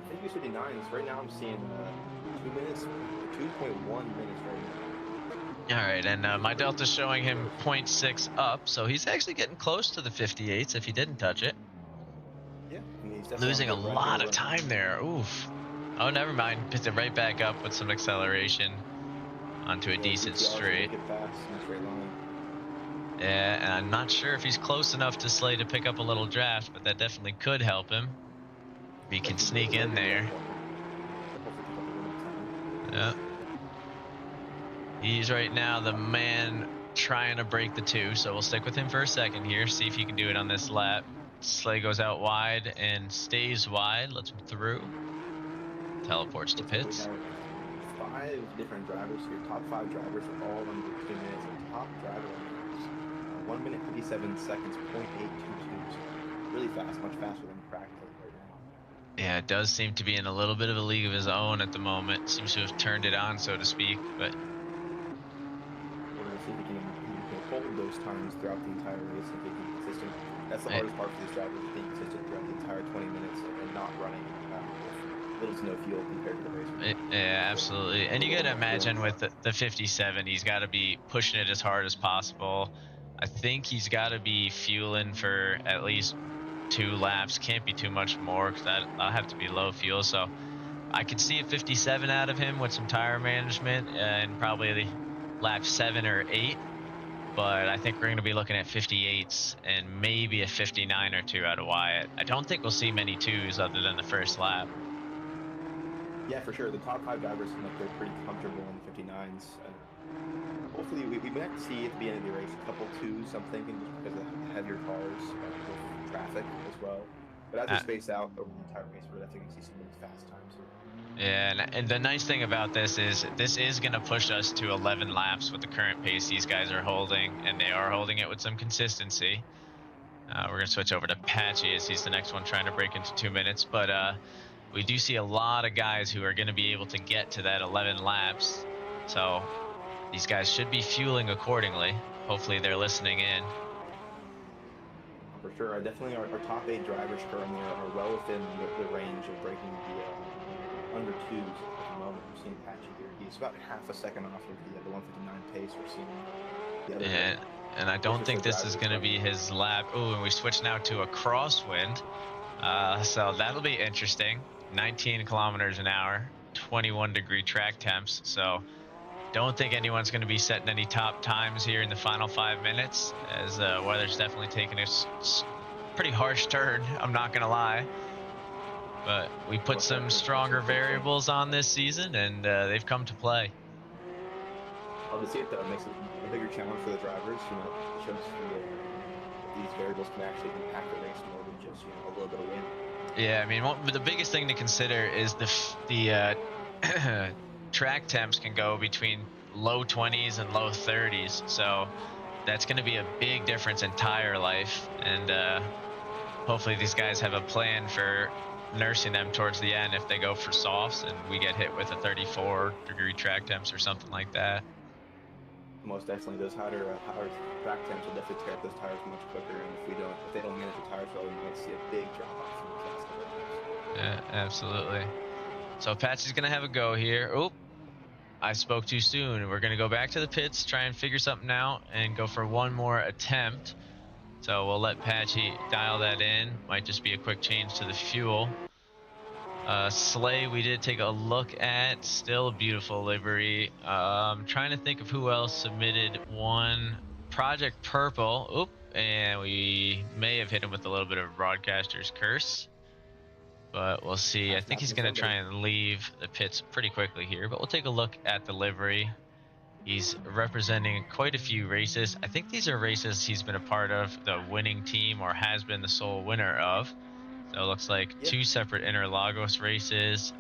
I think he's 59s. Right now I'm seeing 2 minutes, 2.1 minutes right now. All right, and my Delta's showing him 0.6 up, so he's actually getting close to the 58s if he didn't touch it. Yeah, I mean, he's losing a lot of time there. Oof. Oh, never mind. Picked it right back up with some acceleration onto a decent straight. Yeah, and I'm not sure if he's close enough to Slay to pick up a little draft, but that definitely could help him. If he can sneak in there. Yeah. He's right now the man trying to break the 2, so we'll stick with him for a second here, see if he can do it on this lap. Slay goes out wide and stays wide, lets him through. Teleports to pits. 5 different drivers here, top 5 drivers are all under 2 minutes. The top driver 1 minute 57 seconds, 0.822. Really fast, much faster than practice right now. Yeah, it does seem to be in a little bit of a league of his own at the moment. Seems to have turned it on, so to speak, but we're going to see if he can hold those times throughout the entire race and be consistent. That's the hardest part for these drivers, being consistent throughout the entire 20 minutes and not running with little to no fuel compared to the race. Yeah, absolutely. And you got to imagine with the 57, he's got to be pushing it as hard as possible. I think he's got to be fueling for at least 2 laps. Can't be too much more because that'll have to be low fuel. So I could see a 57 out of him with some tire management and probably lap 7 or 8. but I think we're going to be looking at 58s and maybe a 59 or two out of Wyatt. I don't think we'll see many twos other than the first lap. Yeah, for sure. The top 5 drivers seem like they're pretty comfortable in the 59s. Hopefully, we might see at the beginning of the race a couple twos, I'm thinking, just because of the heavier cars with traffic as well. But as we space out over the entire race, we're definitely going to see some really fast times here. Yeah, and the nice thing about this is going to push us to 11 laps with the current pace these guys are holding, and they are holding it with some consistency. We're going to switch over to Patchy as he's the next one trying to break into 2 minutes. But we do see a lot of guys who are going to be able to get to that 11 laps. So these guys should be fueling accordingly. Hopefully they're listening in. For sure. Definitely our top 8 drivers currently are well within the range of breaking the under twos at the moment. We're seeing Patchy here. He's about half a second off of the 159 pace. We're seeing the other and I don't think this is going to be his lap. Oh, and we switch now to a crosswind. So that'll be interesting. 19 kilometers an hour, 21-degree track temps. So don't think anyone's going to be setting any top times here in the final 5 minutes, as weather's definitely taking a pretty harsh turn. I'm not going to lie. But we put some stronger variables on this season, and they've come to play. Love to see it, though. It makes it a bigger challenge for the drivers. You know, it shows that these variables can actually impact the race more than just a little bit of wind. Yeah, I mean, the biggest thing to consider is the track temps can go between low 20s and low 30s. So that's going to be a big difference in tire life, and hopefully these guys have a plan for nursing them towards the end if they go for softs and we get hit with a 34-degree track temps or something like that. Most definitely, those higher track temps will definitely tear up those tires much quicker, and if they don't manage the tires well, we might see a big drop off from those last couple of laps. Yeah, absolutely. So Patsy's gonna have a go here. Oh, I spoke too soon. We're gonna go back to the pits, try and figure something out, and go for one more attempt. So we'll let Patchy dial that in. Might just be a quick change to the fuel. Slay, we did take a look at. Still a beautiful livery. Trying to think of who else submitted one. Project Purple. Oop, and we may have hit him with a little bit of Broadcaster's Curse. But we'll see. I think he's going to try and leave the pits pretty quickly here. But we'll take a look at the livery. He's representing quite a few races. I think these are races he's been a part of, the winning team, or has been the sole winner of. So it looks like 2 separate Interlagos races,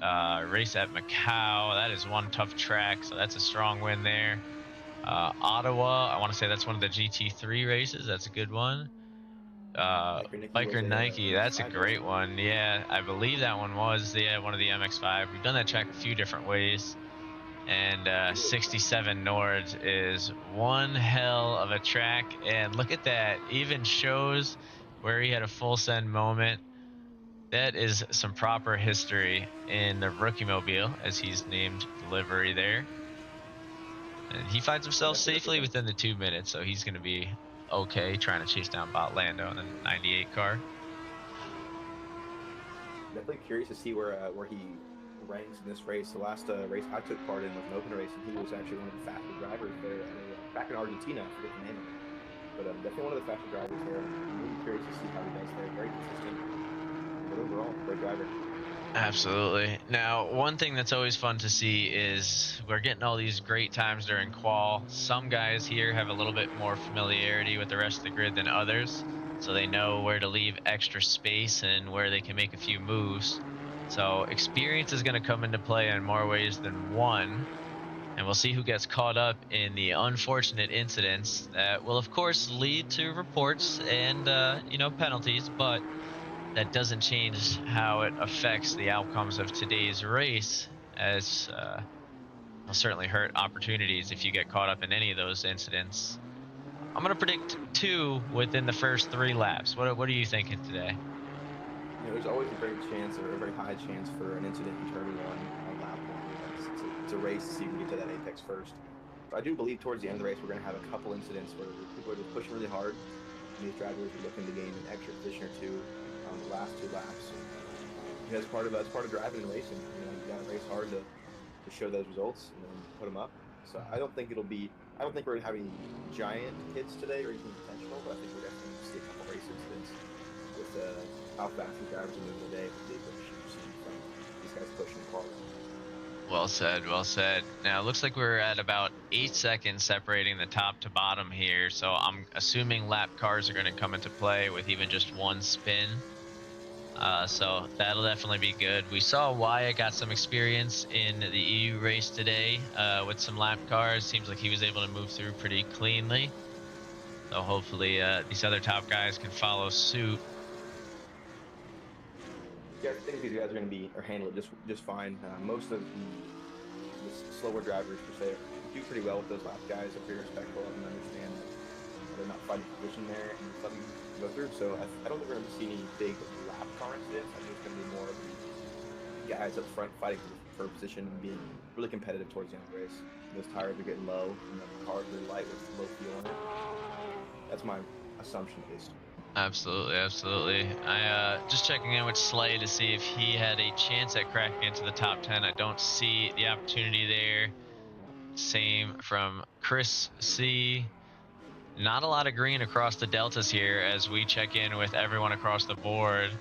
race at Macau. That is one tough track, so that's a strong win there. Ottawa, I want to say that's one of the GT3 races. That's a good one. Biker Nike, that's a great one. Yeah, I believe that one was one of the MX-5. We've done that track a few different ways. And 67 Nords is one hell of a track. And look at that, even shows where he had a full send moment. That is some proper history in the Rookie Mobile, as he's named the livery there. And he finds himself safely within the 2 minutes, so he's going to be okay trying to chase down Bot Lando in the 98 car. Definitely curious to see where he ranks in this race. The last race I took part in was an open race, and he was actually one of the fastest drivers there back in Argentina. I forget the name of it. But definitely one of the fastest drivers there. I'm really curious to see how he does there. Very consistent. But overall, great driver. Absolutely. Now, one thing that's always fun to see is we're getting all these great times during qual. Some guys here have a little bit more familiarity with the rest of the grid than others, so they know where to leave extra space and where they can make a few moves. So experience is going to come into play in more ways than one, and we'll see who gets caught up in the unfortunate incidents that will, of course, lead to reports and penalties, but that doesn't change how it affects the outcomes of today's race, as it'll certainly hurt opportunities if you get caught up in any of those incidents. I'm going to predict 2 within the first 3 laps. What are you thinking today? There's always a great chance, or a very high chance, for an incident in turn 1 on lap 1. It's a race, so you can get to that apex first. But I do believe towards the end of the race, we're going to have a couple incidents where people are just pushing really hard, and these drivers are looking to gain an extra position or 2 on the last 2 laps. And that's part of driving and racing. You got to race hard to show those results and then put them up. So I don't think it'll be. I don't think we're gonna have any giant hits today or anything intentional, but I think we're definitely gonna see a couple race incidents with how fast these drivers are moving today. With the aggression you're seeing from these guys pushing the car. Well said, well said. Now it looks like we're at about 8 seconds separating the top to bottom here, so I'm assuming lap cars are going to come into play with even just one spin. So that'll definitely be good. We saw Wyatt got some experience in the EU race today with some lap cars. Seems like he was able to move through pretty cleanly. So hopefully these other top guys can follow suit. Yeah, I think these guys are going to be or handle it just fine. Most of the slower drivers per se do pretty well with those lap guys. They're pretty respectful of them, understand that they're not fighting position there and just let them go through. So I don't think we're going to see any big lap car incidents. I think it's going to be more of the guys up front fighting for position and being really competitive towards the end of the race. Those tires are getting low and the cars are light with low fuel in it. That's my assumption, at least. Absolutely, absolutely. I just checking in with Slay to see if he had a chance at cracking into the top 10. I don't see the opportunity there. Same from Chris C. Not a lot of green across the deltas here as we check in with everyone across the board.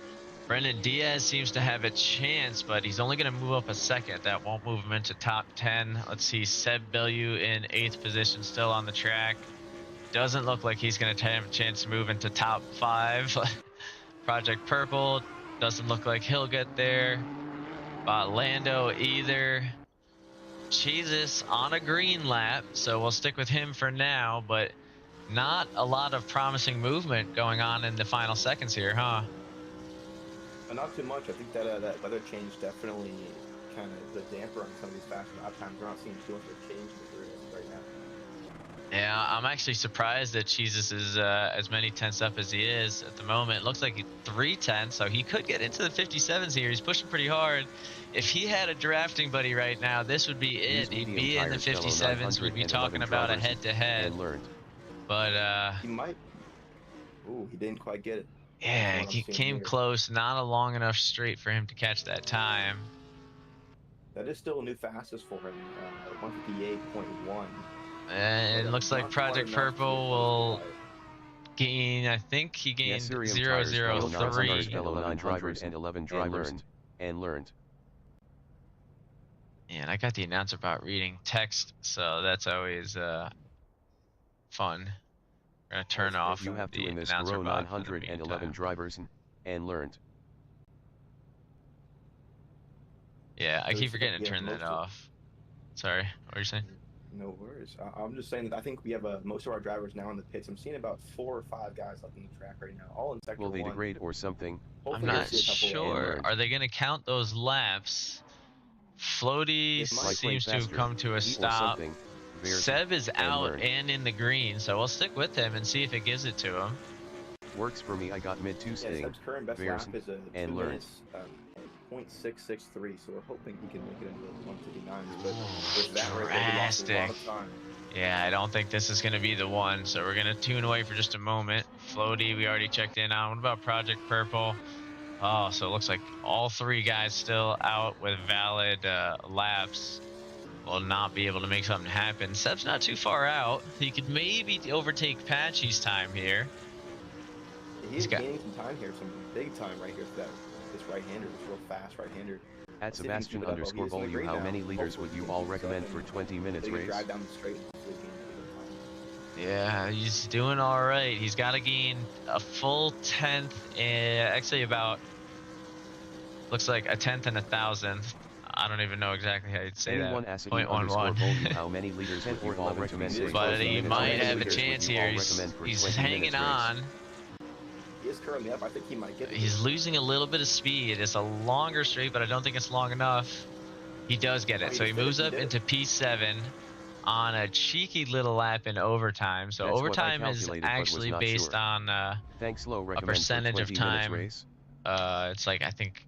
Brendan Diaz seems to have a chance, but he's only going to move up a second. That won't move him into top 10. Let's see, Seb Bellew in 8th position still on the track. Doesn't look like he's going to have a chance to move into top 5. Project Purple doesn't look like he'll get there. Lando either. Jesus on a green lap, so we'll stick with him for now, but not a lot of promising movement going on in the final seconds here, huh? Not too much. I think that that weather change definitely kind of the damper on some of these fast lap times. We're not seeing too much of a change in the career right now. Yeah, I'm actually surprised that Jesus is as many tenths up as he is at the moment. It looks like 3 tenths, so he could get into the 57s here. He's pushing pretty hard. If he had a drafting buddy right now, this would be it. He'd be in the 57s. We'd be talking about a head-to-head. But he might. Ooh, he didn't quite get it. Yeah, he came close. Not a long enough straight for him to catch that time. That is still a new fastest for him, 158.1. And it looks like Project Purple will gain, I think he gained 003. Fellow 900 and 11 drivers and learned. And I got the announcer bot reading text, so that's always fun. We're gonna turn off. You have to in this row 911 drivers and learned. Yeah, I keep forgetting to turn that off. Sorry, what are you saying? No worries. I'm just saying that I think we have most of our drivers now in the pits. I'm seeing about 4 or 5 guys left in the track right now, all in sector 1. Will they degrade or something? Hopefully I'm not sure. Are they going to count those laps? Floaty seems to have come to a stop. Seb is out and in the green, so we'll stick with him and see if it gives it to him. Works for me. I got mid 2 staying. Seb's current best lap is a 2 minutes, 0.663, so we're hoping he can make it into the 159s. But with that right there, he lost a lot of time. Yeah, I don't think this is going to be the one, so we're going to tune away for just a moment. Floaty, we already checked in on. What about Project Purple? Oh, so it looks like all 3 guys still out with valid laps. Will not be able to make something happen. Seb's not too far out. He could maybe overtake Patchy's time here. He's gaining some time here, some big time right here for this right-hander, this real fast right-hander. At Sebastian _ Bolu, how many liters would you all recommend for 20 minutes race? Drive down the straight. Yeah, he's doing all right. He's got to gain a full 10th, actually about, looks like a 10th and a 1,000th. I don't even know exactly how you'd say Anyone that. _ Bolu, how many liters would you all recommend? But he might have a chance here. He's hanging on. He is currently up. I think he might get it. He's losing a little bit of speed. It's a longer straight, but I don't think it's long enough. He does get it. So he moves up into P7 on a cheeky little lap in overtime. So overtime is actually based on a percentage of time. It's like, I think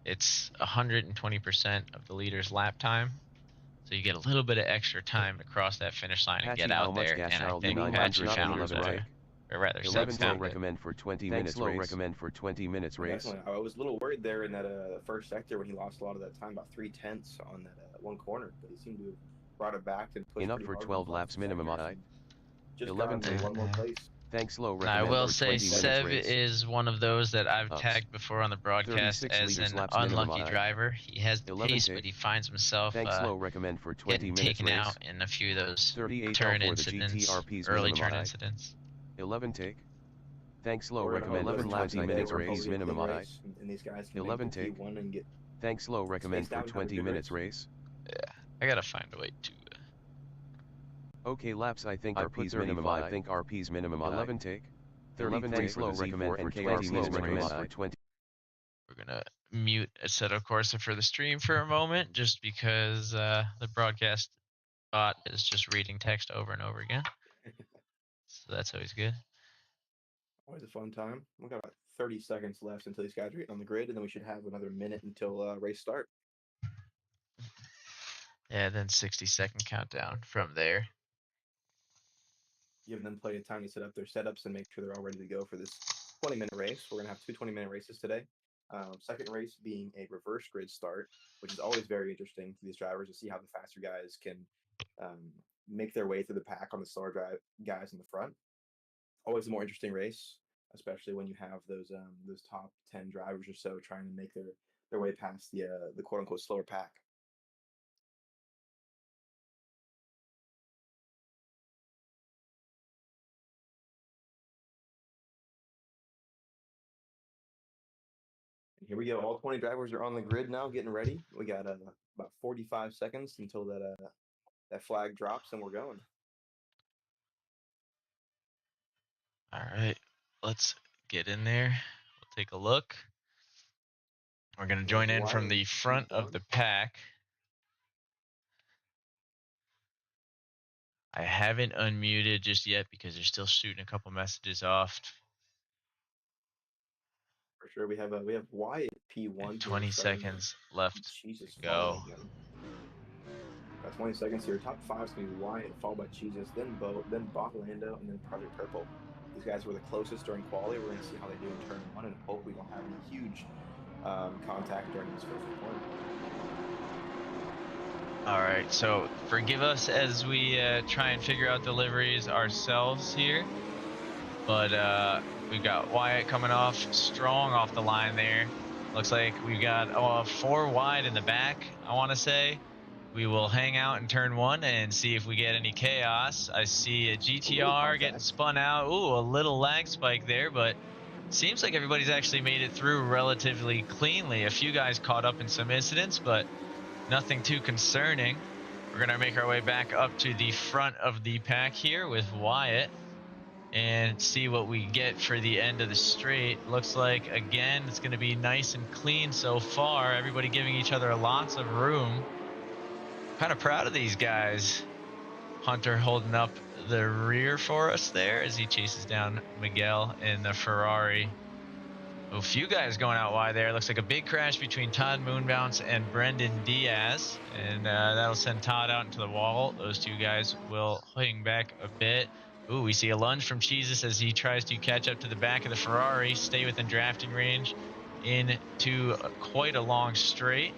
it's 120% of the leader's lap time. So you get a little bit of extra time to cross that finish line and get out there. And I think Patchy found or rather, Seb's found recommend for 20 minutes race. Recommend for 20 minutes race. I was a little worried there in that first sector when he lost a lot of that time, about 3 tenths on that one corner, but he seemed to have brought it back and pushed Enough pretty for hard 12 with lots laps of minimum. sectors, and just 11 got one more place. Thanks, low And I recommend will for say 20 minutes Sev race. is one of those that I've Ups. tagged before on the broadcast 36 as liters an laps minimum. unlucky driver. He has the 11 pace, take. but he finds himself Thanks, low recommend for 20 getting minutes taken race. out in a few of those 38 turn for the incidents, GTRP's early minimum. turn incidents. 11 take. Thanks, low We're recommend 11 for laps 20 today. minutes We're race probably a minimum. clean race, and these guys can 11 make the take. P1 and get Thanks, low recommend spaced for out and have a 20 good minutes race. Yeah, I gotta find a way to. Okay, laps I think RP's minimum. I think RP's minimum. 11 take. 30 thanks, low recommend for 20 minutes race for 20. We're gonna mute Assetto Corsa for the stream for a moment, just because the broadcast bot is just reading text over and over again. So that's always good. Always a fun time. We've got about 30 seconds left until these guys are getting on the grid, and then we should have another minute until race start. Yeah, then 60-second countdown from there. Give them plenty of time to set up their setups and make sure they're all ready to go for this 20-minute race. We're going to have two 20-minute races today. Second race being a reverse grid start, which is always very interesting to these drivers to see how the faster guys can make their way through the pack on the slower guys in the front. Always a more interesting race, especially when you have those top 10 drivers or so trying to make their way past the quote unquote slower pack. And here we go. All 20 drivers are on the grid now, getting ready. We got about 45 seconds until that flag drops, and we're going. All right, let's get in there. We'll take a look. We're going to join in from the front of the pack. I haven't unmuted just yet because they're still shooting a couple messages off. For sure, we have Wyatt P1. And 20 seconds left Jesus, to go. Got 20 seconds here. Top 5 is going to be Wyatt, followed by Jesus, then Bo, then Lando, and then Project Purple. These guys were the closest during quali. We're going to see how they do in turn 1 and hope we don't have any huge contact during this first deployment. All right, so forgive us as we try and figure out deliveries ourselves here. But we've got Wyatt coming off strong off the line there. Looks like we've got 4 wide in the back, I want to say. We will hang out in turn 1 and see if we get any chaos. I see a GTR getting spun out. Ooh, a little lag spike there, but seems like everybody's actually made it through relatively cleanly. A few guys caught up in some incidents, but nothing too concerning. We're going to make our way back up to the front of the pack here with Wyatt and see what we get for the end of the straight. Looks like, again, it's going to be nice and clean so far. Everybody giving each other lots of room. Kind of proud of these guys. Hunter holding up the rear for us there as he chases down Miguel in the Ferrari. A few guys going out wide there. Looks like a big crash between Todd Moonbounce and Brendan Diaz. And that'll send Todd out into the wall. Those two guys will hang back a bit. Ooh, we see a lunge from Jesus as he tries to catch up to the back of the Ferrari, stay within drafting range into quite a long straight.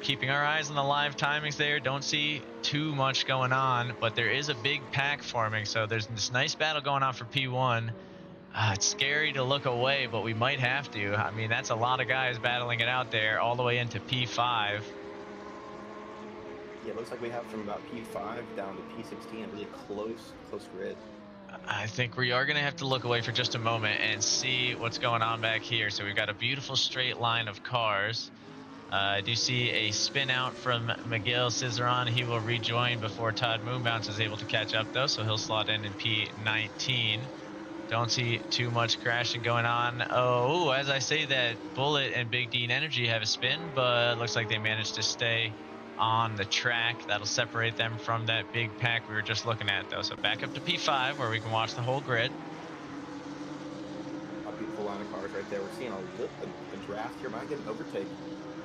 Keeping our eyes on the live timings there. Don't see too much going on, but there is a big pack forming. So there's this nice battle going on for P1. It's scary to look away, but we might have to. I mean, that's a lot of guys battling it out there all the way into P5. Yeah, it looks like we have from about P5 down to P16, a really close grid. I think we are going to have to look away for just a moment and see what's going on back here. So we've got a beautiful straight line of cars. I do see a spin out from Miguel Cizeron. He will rejoin before Todd Moonbounce is able to catch up, though, so he'll slot in P19. Don't see too much crashing going on. Oh, as I say that, Bullet and Big Dean Energy have a spin, but looks like they managed to stay on the track. That'll separate them from that big pack we were just looking at, though. So back up to P5 where we can watch the whole grid. A beautiful line of cars right there. We're seeing a draft here. Might get an overtake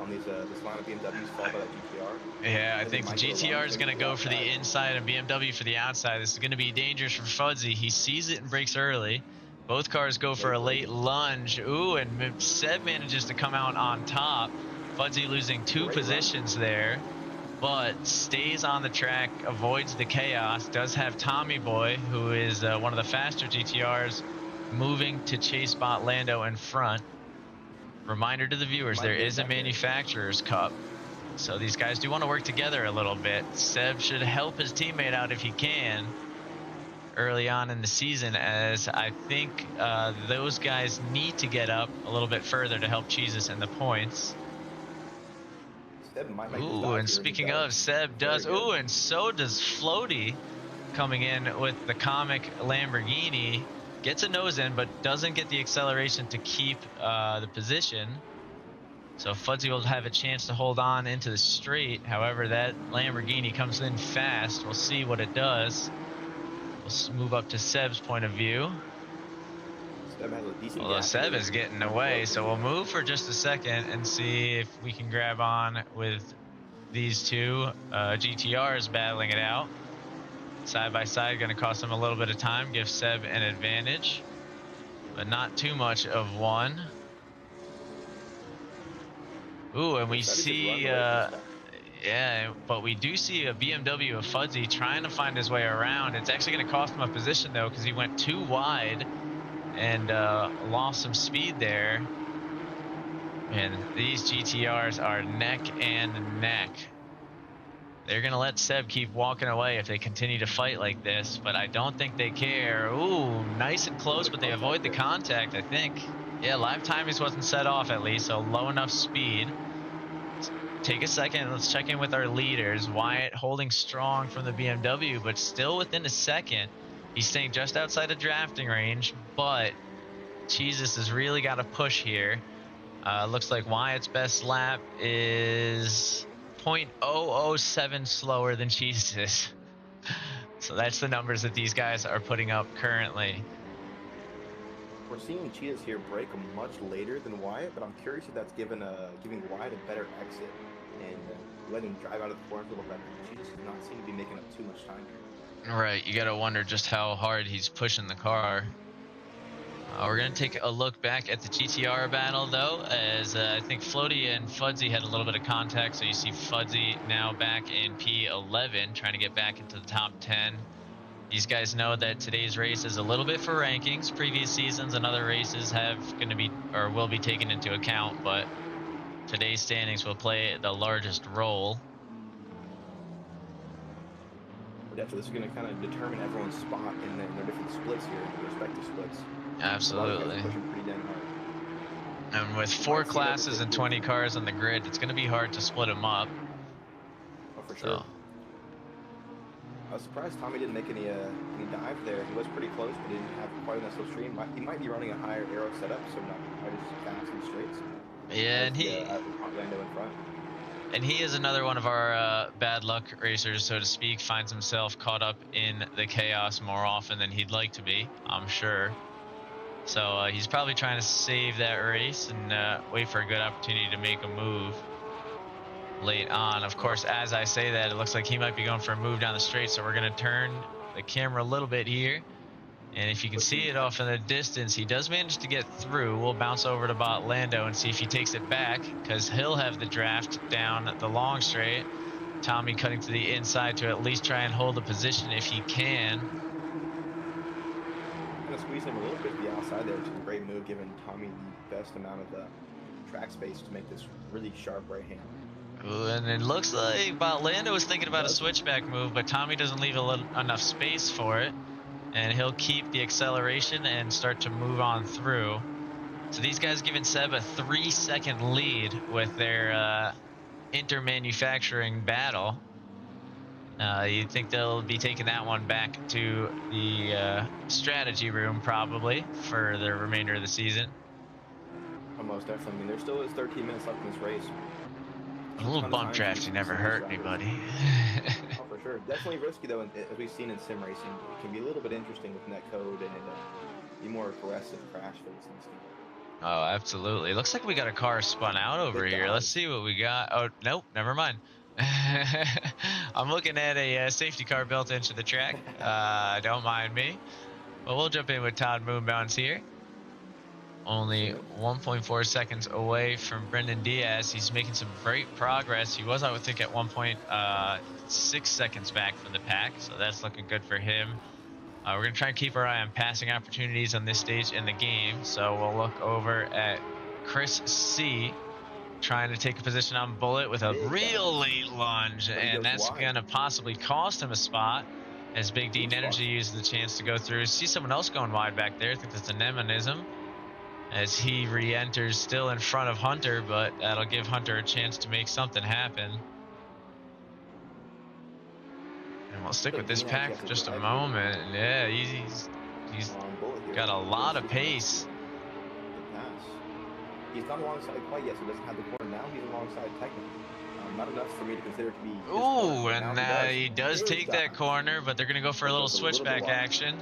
on these this line of BMWs followed by that GTR. Yeah, I think the GTR is going to go for the inside and BMW for the outside. This is going to be dangerous for Fudzy. He sees it and brakes early. Both cars go for a late lunge. Ooh, and Seb manages to come out on top. Fudzy losing 2 positions there. but stays on the track, avoids the chaos, does have Tommy Boy, who is one of the faster GTRs, moving to chase Bot Lando in front. Reminder to the viewers, there is a manufacturer's cup. So these guys do want to work together a little bit. Seb should help his teammate out if he can early on in the season, as I think those guys need to get up a little bit further to help Jesus in the points. Seb might make Ooh, and speaking of, Seb does. Ooh, and so does Floaty, coming in with the comic Lamborghini. Gets a nose in, but doesn't get the acceleration to keep the position. So Fudzy will have a chance to hold on into the straight. However, that Lamborghini comes in fast. We'll see what it does. We'll move up to Seb's point of view. Seb has a decent Although gap Seb here. is getting away, so we'll move for just a second and see if we can grab on with these two GTRs battling it out. Side by side, going to cost him a little bit of time, give Seb an advantage, but not too much of one. Ooh, and we see, yeah, but we do see a BMW of Fudzy trying to find his way around. It's actually going to cost him a position, though, because he went too wide and lost some speed there. And these GTRs are neck and neck. They're going to let Seb keep walking away if they continue to fight like this, but I don't think they care. Ooh, nice and close, but they avoid the contact, I think. Yeah, live timings wasn't set off at least, so low enough speed. Take a second, let's check in with our leaders. Wyatt holding strong from the BMW, but still within a second. He's staying just outside of drafting range, but Jesus has really got to push here. Looks like Wyatt's best lap is 0.007 slower than Jesus. So that's the numbers that these guys are putting up currently. We're seeing Cheetahs here break much later than Wyatt, but I'm curious if that's giving Wyatt a better exit and letting him drive out of the corners a little better. Cheetahs does not seem to be making up too much time here. Right, you gotta wonder just how hard he's pushing the car. We're going to take a look back at the GTR battle, though, as I think Floaty and Fudzy had a little bit of contact. So you see Fudzy now back in P11, trying to get back into the top 10. These guys know that today's race is a little bit for rankings. Previous seasons and other races will be taken into account, but today's standings will play the largest role. Definitely, this is going to kind of determine everyone's spot in their different splits here, their respective splits. Absolutely. Pretty damn hard. And with 4 classes and 20 cars on the grid, it's going to be hard to split them up. Oh, for sure. I was surprised Tommy didn't make any dive there. He was pretty close, but didn't have quite enough slipstream. He might be running a higher aero setup, so not quite as fast in straights. Yeah, and Lando in front. And he is another one of our bad luck racers, so to speak. Finds himself caught up in the chaos more often than he'd like to be, I'm sure. So he's probably trying to save that race and wait for a good opportunity to make a move late on. Of course, as I say that, it looks like he might be going for a move down the straight, so we're going to turn the camera a little bit here. And if you can see it off in the distance, he does manage to get through. We'll bounce over to Bot Lando and see if he takes it back, because he'll have the draft down the long straight. Tommy cutting to the inside to at least try and hold the position if he can. Kind of squeeze him a little bit to the outside there, which is a great move, giving Tommy the best amount of track space to make this really sharp right hand. Ooh, and it looks like Bot Lando was thinking about a switchback move, but Tommy doesn't leave enough space for it. And he'll keep the acceleration and start to move on through. So these guys giving Seb a 3-second lead with their inter-manufacturing battle. You'd think they'll be taking that one back to the strategy room probably for the remainder of the season. Almost definitely. I mean, there still is 13 minutes left in this race. A little bump drafting never hurt anybody. Oh, for sure. Definitely risky, though, as we've seen in sim racing. It can be a little bit interesting with netcode and be more aggressive crash phases. Oh, absolutely. Looks like we got a car spun out over here. Let's see what we got. Oh, nope, never mind. I'm looking at a safety car built into the track. Don't mind me. Well, we'll jump in with Todd Moonbounce here. only 1.4 seconds away from Brendan Diaz. He's making some great progress. He was, I would think, at 1.6 seconds back from the pack, so that's looking good for him. We're going to try and keep our eye on passing opportunities on this stage in the game, so we'll look over at Chris C. trying to take a position on Bullet with a real late lunge, and that's going to possibly cost him a spot as Big Dean Energy uses the chance to go through. See someone else going wide back there. I think that's a Nemonism as he re-enters still in front of Hunter, but that'll give Hunter a chance to make something happen. And we'll stick with this pack for just a moment. Yeah, he's got a lot of pace. He's not alongside quite yet, so he doesn't have the corner. Now he's alongside technically. Not enough for me to consider to be his Ooh, and he does take that corner, but they're going to go for a little switchback action.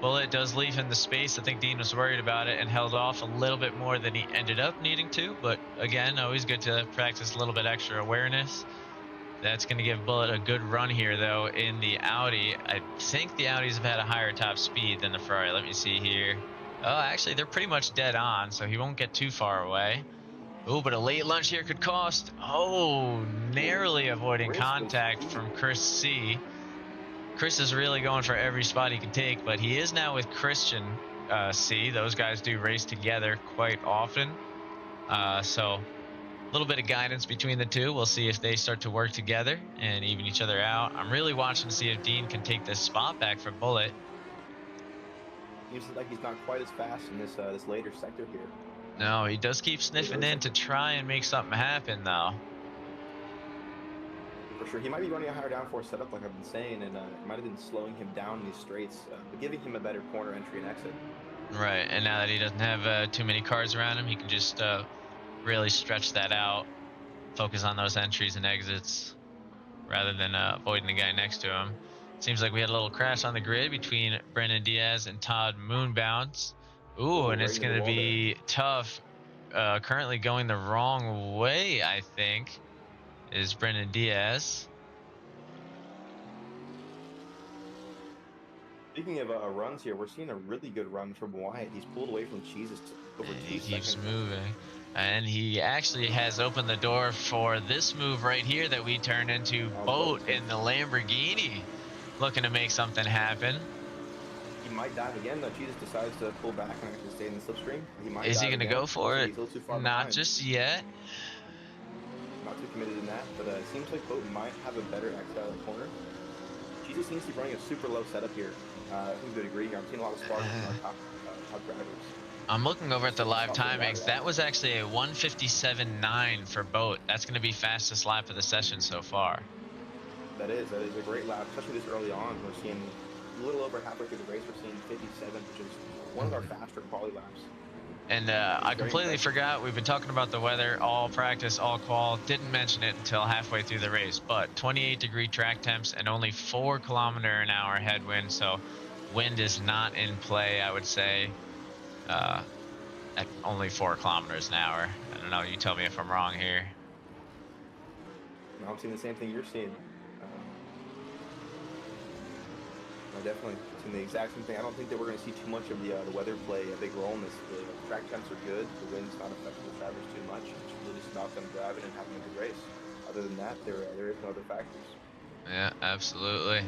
Bullet does leave him the space. I think Dean was worried about it and held off a little bit more than he ended up needing to. But again, always good to practice a little bit extra awareness. That's going to give Bullet a good run here, though, in the Audi. I think the Audis have had a higher top speed than the Ferrari. Let me see here. Oh, actually, they're pretty much dead on, so he won't get too far away. Oh, but a late lunge here could cost. Oh, narrowly avoiding contact from Chris C. Chris is really going for every spot he can take, but he is now with Christian C. Those guys do race together quite often. So a little bit of guidance between the two. We'll see if they start to work together and even each other out. I'm really watching to see if Dean can take this spot back for Bullet. Seems like he's not quite as fast in this later sector here. No, he does keep sniffing in to try and make something happen, though. For sure. He might be running a higher downforce setup, like I've been saying, and it might have been slowing him down in these straights, but giving him a better corner entry and exit. Right, and now that he doesn't have too many cars around him, he can just really stretch that out, focus on those entries and exits, rather than avoiding the guy next to him. Seems like we had a little crash on the grid between Brendan Diaz and Todd Moonbounce. Ooh, and it's going to be tough. Currently going the wrong way, I think, is Brendan Diaz. Speaking of runs here, we're seeing a really good run from Wyatt. He's pulled away from Cheese's over 2 seconds. He keeps moving. And he actually has opened the door for this move right here that we turn into Boat in the Lamborghini. Looking to make something happen. He might dive again, though. Jesus decides to pull back and actually stay in the slipstream. Is he going to go for it? Not just yet. Not too committed in that, but it seems like Boat might have a better exit out of the corner. Jesus seems to be running a super low setup here. I think we would agree here. I'm seeing a lot of sparks from our top drivers. I'm looking over at the live timings. That was actually a 1:57.9 for Boat. That's going to be fastest lap of the session so far. That is a great lap, especially this early on. We're seeing a little over halfway through the race. We're seeing 57, which is one of our faster quali laps. And I completely forgot. We've been talking about the weather all practice, all qual. Didn't mention it until halfway through the race. But 28-degree track temps and only 4 km/h headwind. So wind is not in play, I would say, at only 4 km/h. I don't know. You tell me if I'm wrong here. No, I'm seeing the same thing you're seeing. Definitely seeing the exact same thing. I don't think that we're going to see too much of the weather play a big role in this. The track temps are good. The wind's not affecting the drivers too much. It's really just about them driving and having a good race. Other than that, there is no other factors. Yeah, absolutely.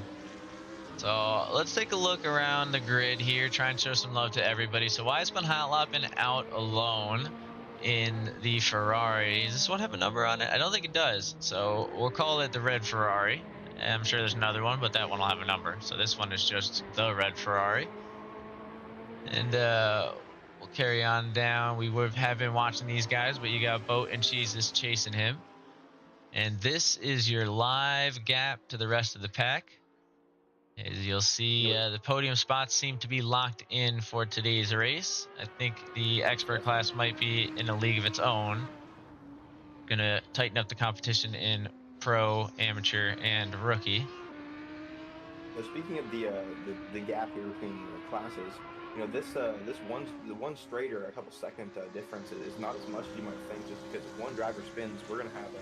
So let's take a look around the grid here, try and show some love to everybody. So Wiseman Hatlop out alone in the Ferrari. Does this one have a number on it? I don't think it does. So we'll call it the red Ferrari. I'm sure there's another one, but that one will have a number. So this one is just the red Ferrari. And we'll carry on down. We have been watching these guys, but you got Boat and Jesus chasing him. And this is your live gap to the rest of the pack. As you'll see, the podium spots seem to be locked in for today's race. I think the expert class might be in a league of its own. Gonna tighten up the competition in pro, amateur, and rookie. So speaking of the gap here between classes, you know, the one straight or a couple second difference is not as much as you might think. Just because if one driver spins, we're gonna have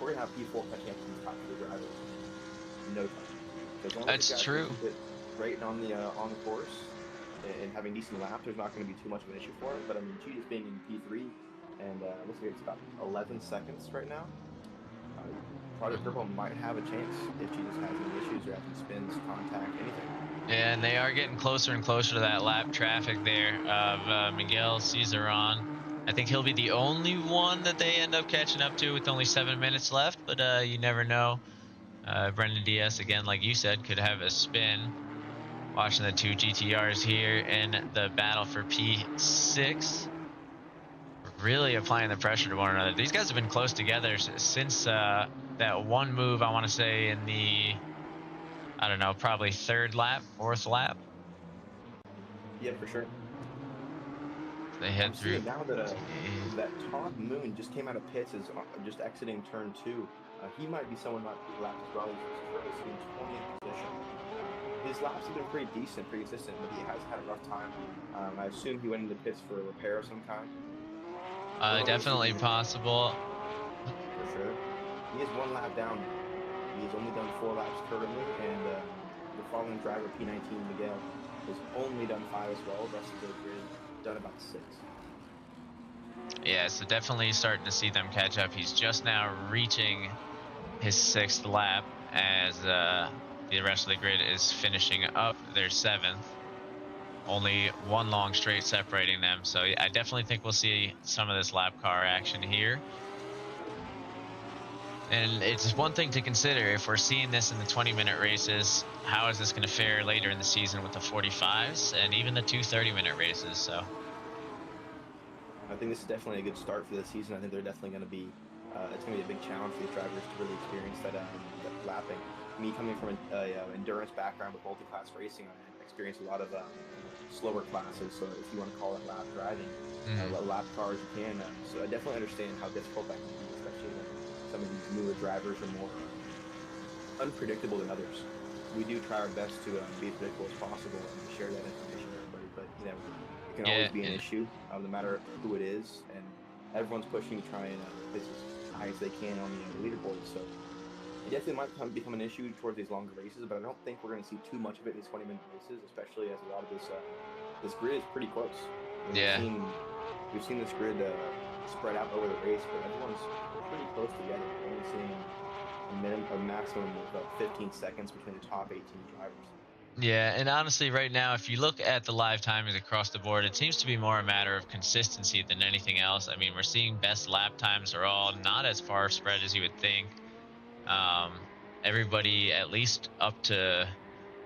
P4 catching up to the top of the drivers in no time. That's true. Rating on the course, and having decent laps, there's not going to be too much of an issue for him. But I mean, Cheetah's being in P3, and looks like it's about 11 seconds right now. Project Purple might have a chance if she just has any issues or has any spins, contact, anything. Yeah, and they are getting closer and closer to that lap traffic there of Miguel Cizeron. I think he'll be the only one that they end up catching up to with only 7 minutes left, but you never know. Brendan Diaz, again, like you said, could have a spin. Watching the two GTRs here in the battle for P6. Really applying the pressure to one another. These guys have been close together since that one move, I want to say, in the, I don't know, probably third lap, fourth lap. Yeah, for sure. They head I'm through. seeing now that that Todd Moon just came out of pits, is just exiting turn 2. He might be someone not to be lapped as well. He's currently sitting 20th position. His laps have been pretty decent, pretty consistent, but he has had a rough time. I assume he went into pits for a repair of some kind. Definitely possible. For sure. He is 1 lap down now. He has only done 4 laps currently, and the following driver, P19 Miguel, has only done 5 as well. The rest of the grid done about 6. Yeah, so definitely starting to see them catch up. He's just now reaching his 6th lap as the rest of the grid is finishing up their 7th. Only 1 long straight separating them. So I definitely think we'll see some of this lap car action here. And it's one thing to consider, if we're seeing this in the 20-minute races, how is this going to fare later in the season with the 45s and even the 2 30-minute races? So I think this is definitely a good start for the season. I think they're definitely going to be, it's going to be a big challenge for these drivers to really experience that lapping. Me coming from an endurance background with multi-class racing, I experienced a lot of slower classes. So if you want to call it lap driving, lap cars, you can. So I definitely understand how difficult that can be, especially when some of these newer drivers are more unpredictable than others. We do try our best to be as predictable as possible and share that information with everybody, but you know, it can always be an issue, no matter who it is, and everyone's pushing to try and place as high as they can on the leaderboard. So it definitely might become an issue towards these longer races, but I don't think we're going to see too much of it in these 20-minute races, especially as a lot of this grid is pretty close. We've seen this grid spread out over the race, but everyone's pretty close together. We're only seeing a maximum of 15 seconds between the top 18 drivers. Yeah, and honestly, right now, if you look at the live timings across the board, it seems to be more a matter of consistency than anything else. I mean, we're seeing best lap times are all not as far spread as you would think. Everybody at least up to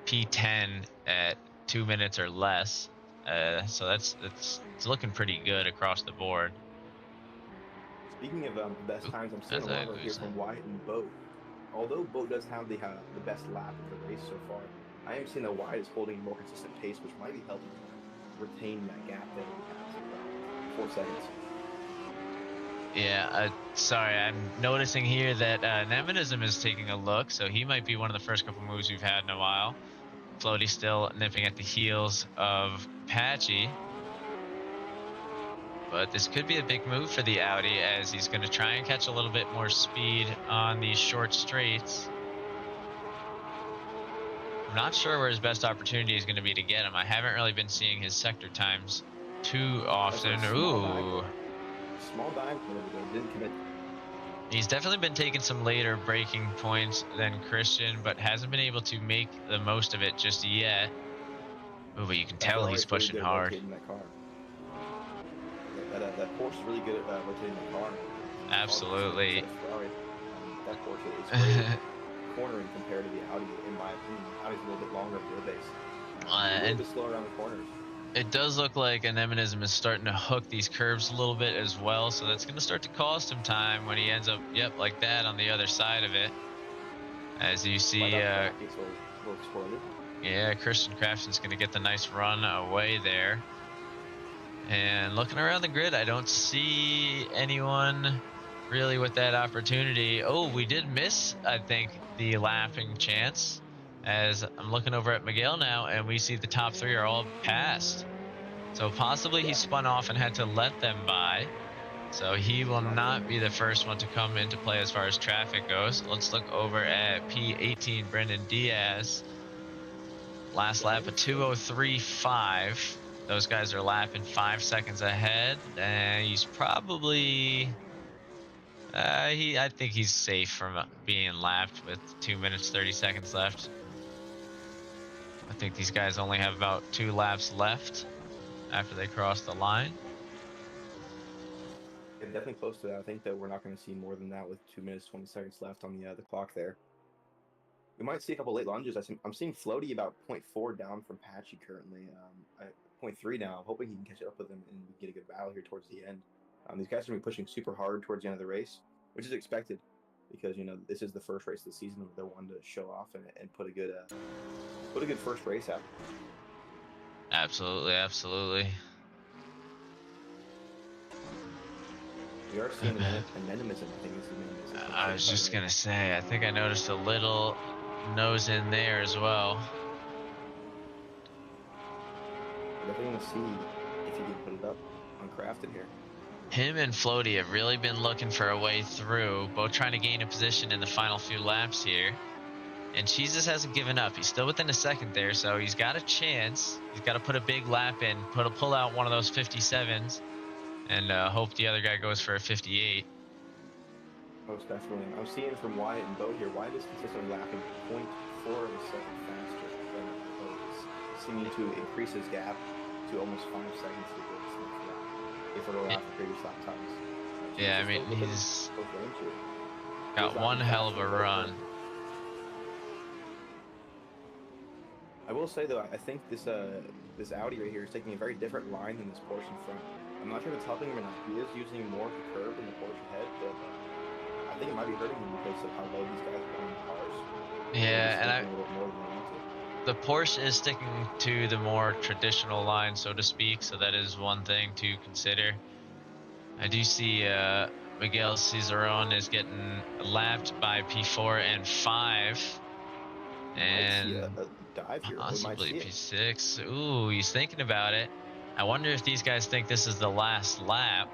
P10 at 2 minutes or less. So it's looking pretty good across the board. Speaking of best times, I'm seeing a lot of here from Wyatt and Boat. Although Boat does have the best lap of the race so far, I am seeing that Wyatt is holding a more consistent pace, which might be helping retain that gap that he has of 4 seconds. Yeah, sorry, I'm noticing here that Neminism is taking a look, so he might be one of the first couple moves we've had in a while. Floaty still nipping at the heels of Patchy. But this could be a big move for the Audi, as he's going to try and catch a little bit more speed on these short straights. I'm not sure where his best opportunity is going to be to get him. I haven't really been seeing his sector times too often. Ooh. Small dive, didn't commit. He's definitely been taking some later braking points than Christian, but hasn't been able to make the most of it just yet. Ooh, but you can tell he's pushing hard. That Porsche is really good at rotating the car. Absolutely. That Porsche is great cornering compared to the Audi, in my opinion. The Audi's a little bit longer wheelbase. A little bit slower around the corners. It does look like Anemonism is starting to hook these curves a little bit as well, so that's going to start to cost him time when he ends up, like that on the other side of it. As you see, Christian Craftson's going to get the nice run away there. And looking around the grid, I don't see anyone really with that opportunity. Oh, we did miss, I think, the lapping chance. As I'm looking over at Miguel now, and we see the top 3 are all passed. So possibly he spun off and had to let them by. So he will not be the first one to come into play as far as traffic goes. Let's look over at P18, Brendan Diaz. Last lap of 2:03.5. Those guys are lapping 5 seconds ahead. He's probably I think he's safe from being lapped with 2 minutes 30 seconds left. I think these guys only have about 2 laps left after they cross the line. Yeah, definitely close to that. I think that we're not going to see more than that with 2 minutes 20 seconds left on the clock there. We might see a couple late lunges. I'm seeing Floaty about 0.4 down from Patchy currently. 0.3 now. I'm hoping he can catch up with him and we get a good battle here towards the end. These guys are going to be pushing super hard towards the end of the race, which is expected because this is the first race of the season. They're wanting to show off and put a good first race out. Absolutely, absolutely. We are seeing an anemonism, I think is his name. I was just gonna say, I think I noticed a little nose in there as well. I definitely want to see if he can put it up on Crafted here. Him and Floaty have really been looking for a way through, both trying to gain a position in the final few laps here. And Jesus hasn't given up. He's still within a second there, so he's got a chance. He's got to put a big lap in, pull out one of those 57s, and hope the other guy goes for a 58. Most definitely. I'm seeing from Wyatt and Bo here. Wyatt is consistently lapping 0.4 of a second faster than Bo is, seeming to increase his gap to almost 5 seconds to go if we're going off the previous lap times. Yeah, I mean, he's got one hell of a run. I will say though, I think this Audi right here is taking a very different line than this Porsche in front. I'm not sure if it's helping him or not. He is using more of the curve than the Porsche head, but I think it might be hurting him because of how low these guys are on the cars. Yeah, and the Porsche is sticking to the more traditional line, so to speak, so that is one thing to consider. I do see Miguel Cizeron is getting lapped by P4 and 5. And dive here. possibly P6. Ooh, he's thinking about it. I wonder if these guys think this is the last lap,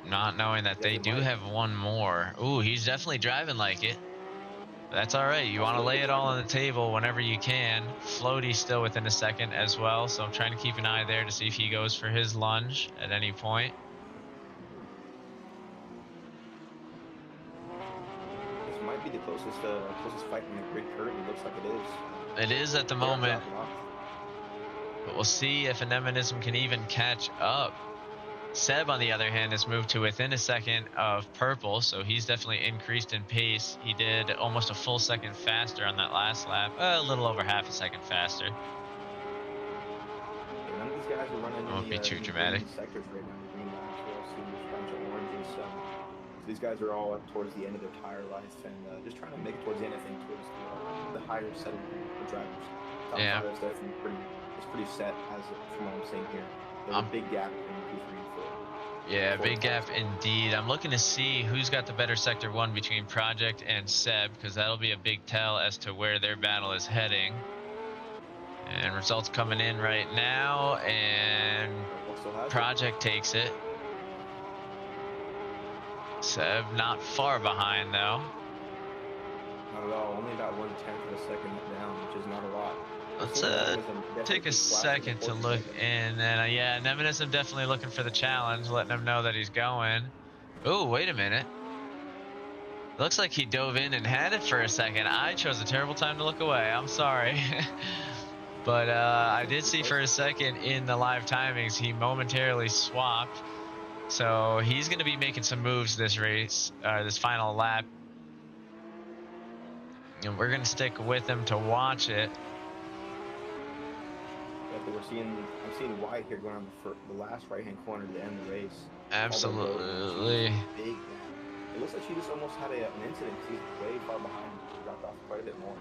not knowing that they do have one more. Ooh, he's definitely driving like it. That's all right. You want to lay it all on the table whenever you can. Floaty's still within a second as well, so I'm trying to keep an eye there to see if he goes for his lunge at any point. This might be the closest fight in the grid currently. Looks like it is. It is at the moment. But we'll see if Anemonism can even catch up. Seb, on the other hand, has moved to within a second of Purple, so he's definitely increased in pace. He did almost a full second faster on that last lap, a little over half a second faster. Yeah, none of these guys are running won't be too dramatic. Sectors right now. Green laps, we're all seeing a bunch of oranges. So these guys are all towards the end of their tire life and just trying to make it towards the end, I think, towards the higher setting for drivers. Top yeah. tire is definitely pretty set as from what I'm seeing here. There's a big gap between P3 and 4. Yeah, big gap indeed. I'm looking to see who's got the better Sector 1 between Project and Seb, because that'll be a big tell as to where their battle is heading. And results coming in right now, and Project takes it. Seb not far behind, though. Not at all. Only about 1/10 of a second down, which is not a lot. Let's take a second to look in, and yeah, Nemenism definitely looking for the challenge, letting him know that he's going. Oh, wait a minute. Looks like he dove in and had it for a second. I chose a terrible time to look away. I'm sorry. But I did see for a second in the live timings, he momentarily swapped. So he's going to be making some moves this race, this final lap. And we're going to stick with him to watch it. I'm seeing Wyatt here going on the last right-hand corner to the end of the race. Absolutely. Big. It looks like she just almost had an incident. She's way far behind. She dropped off quite a bit more.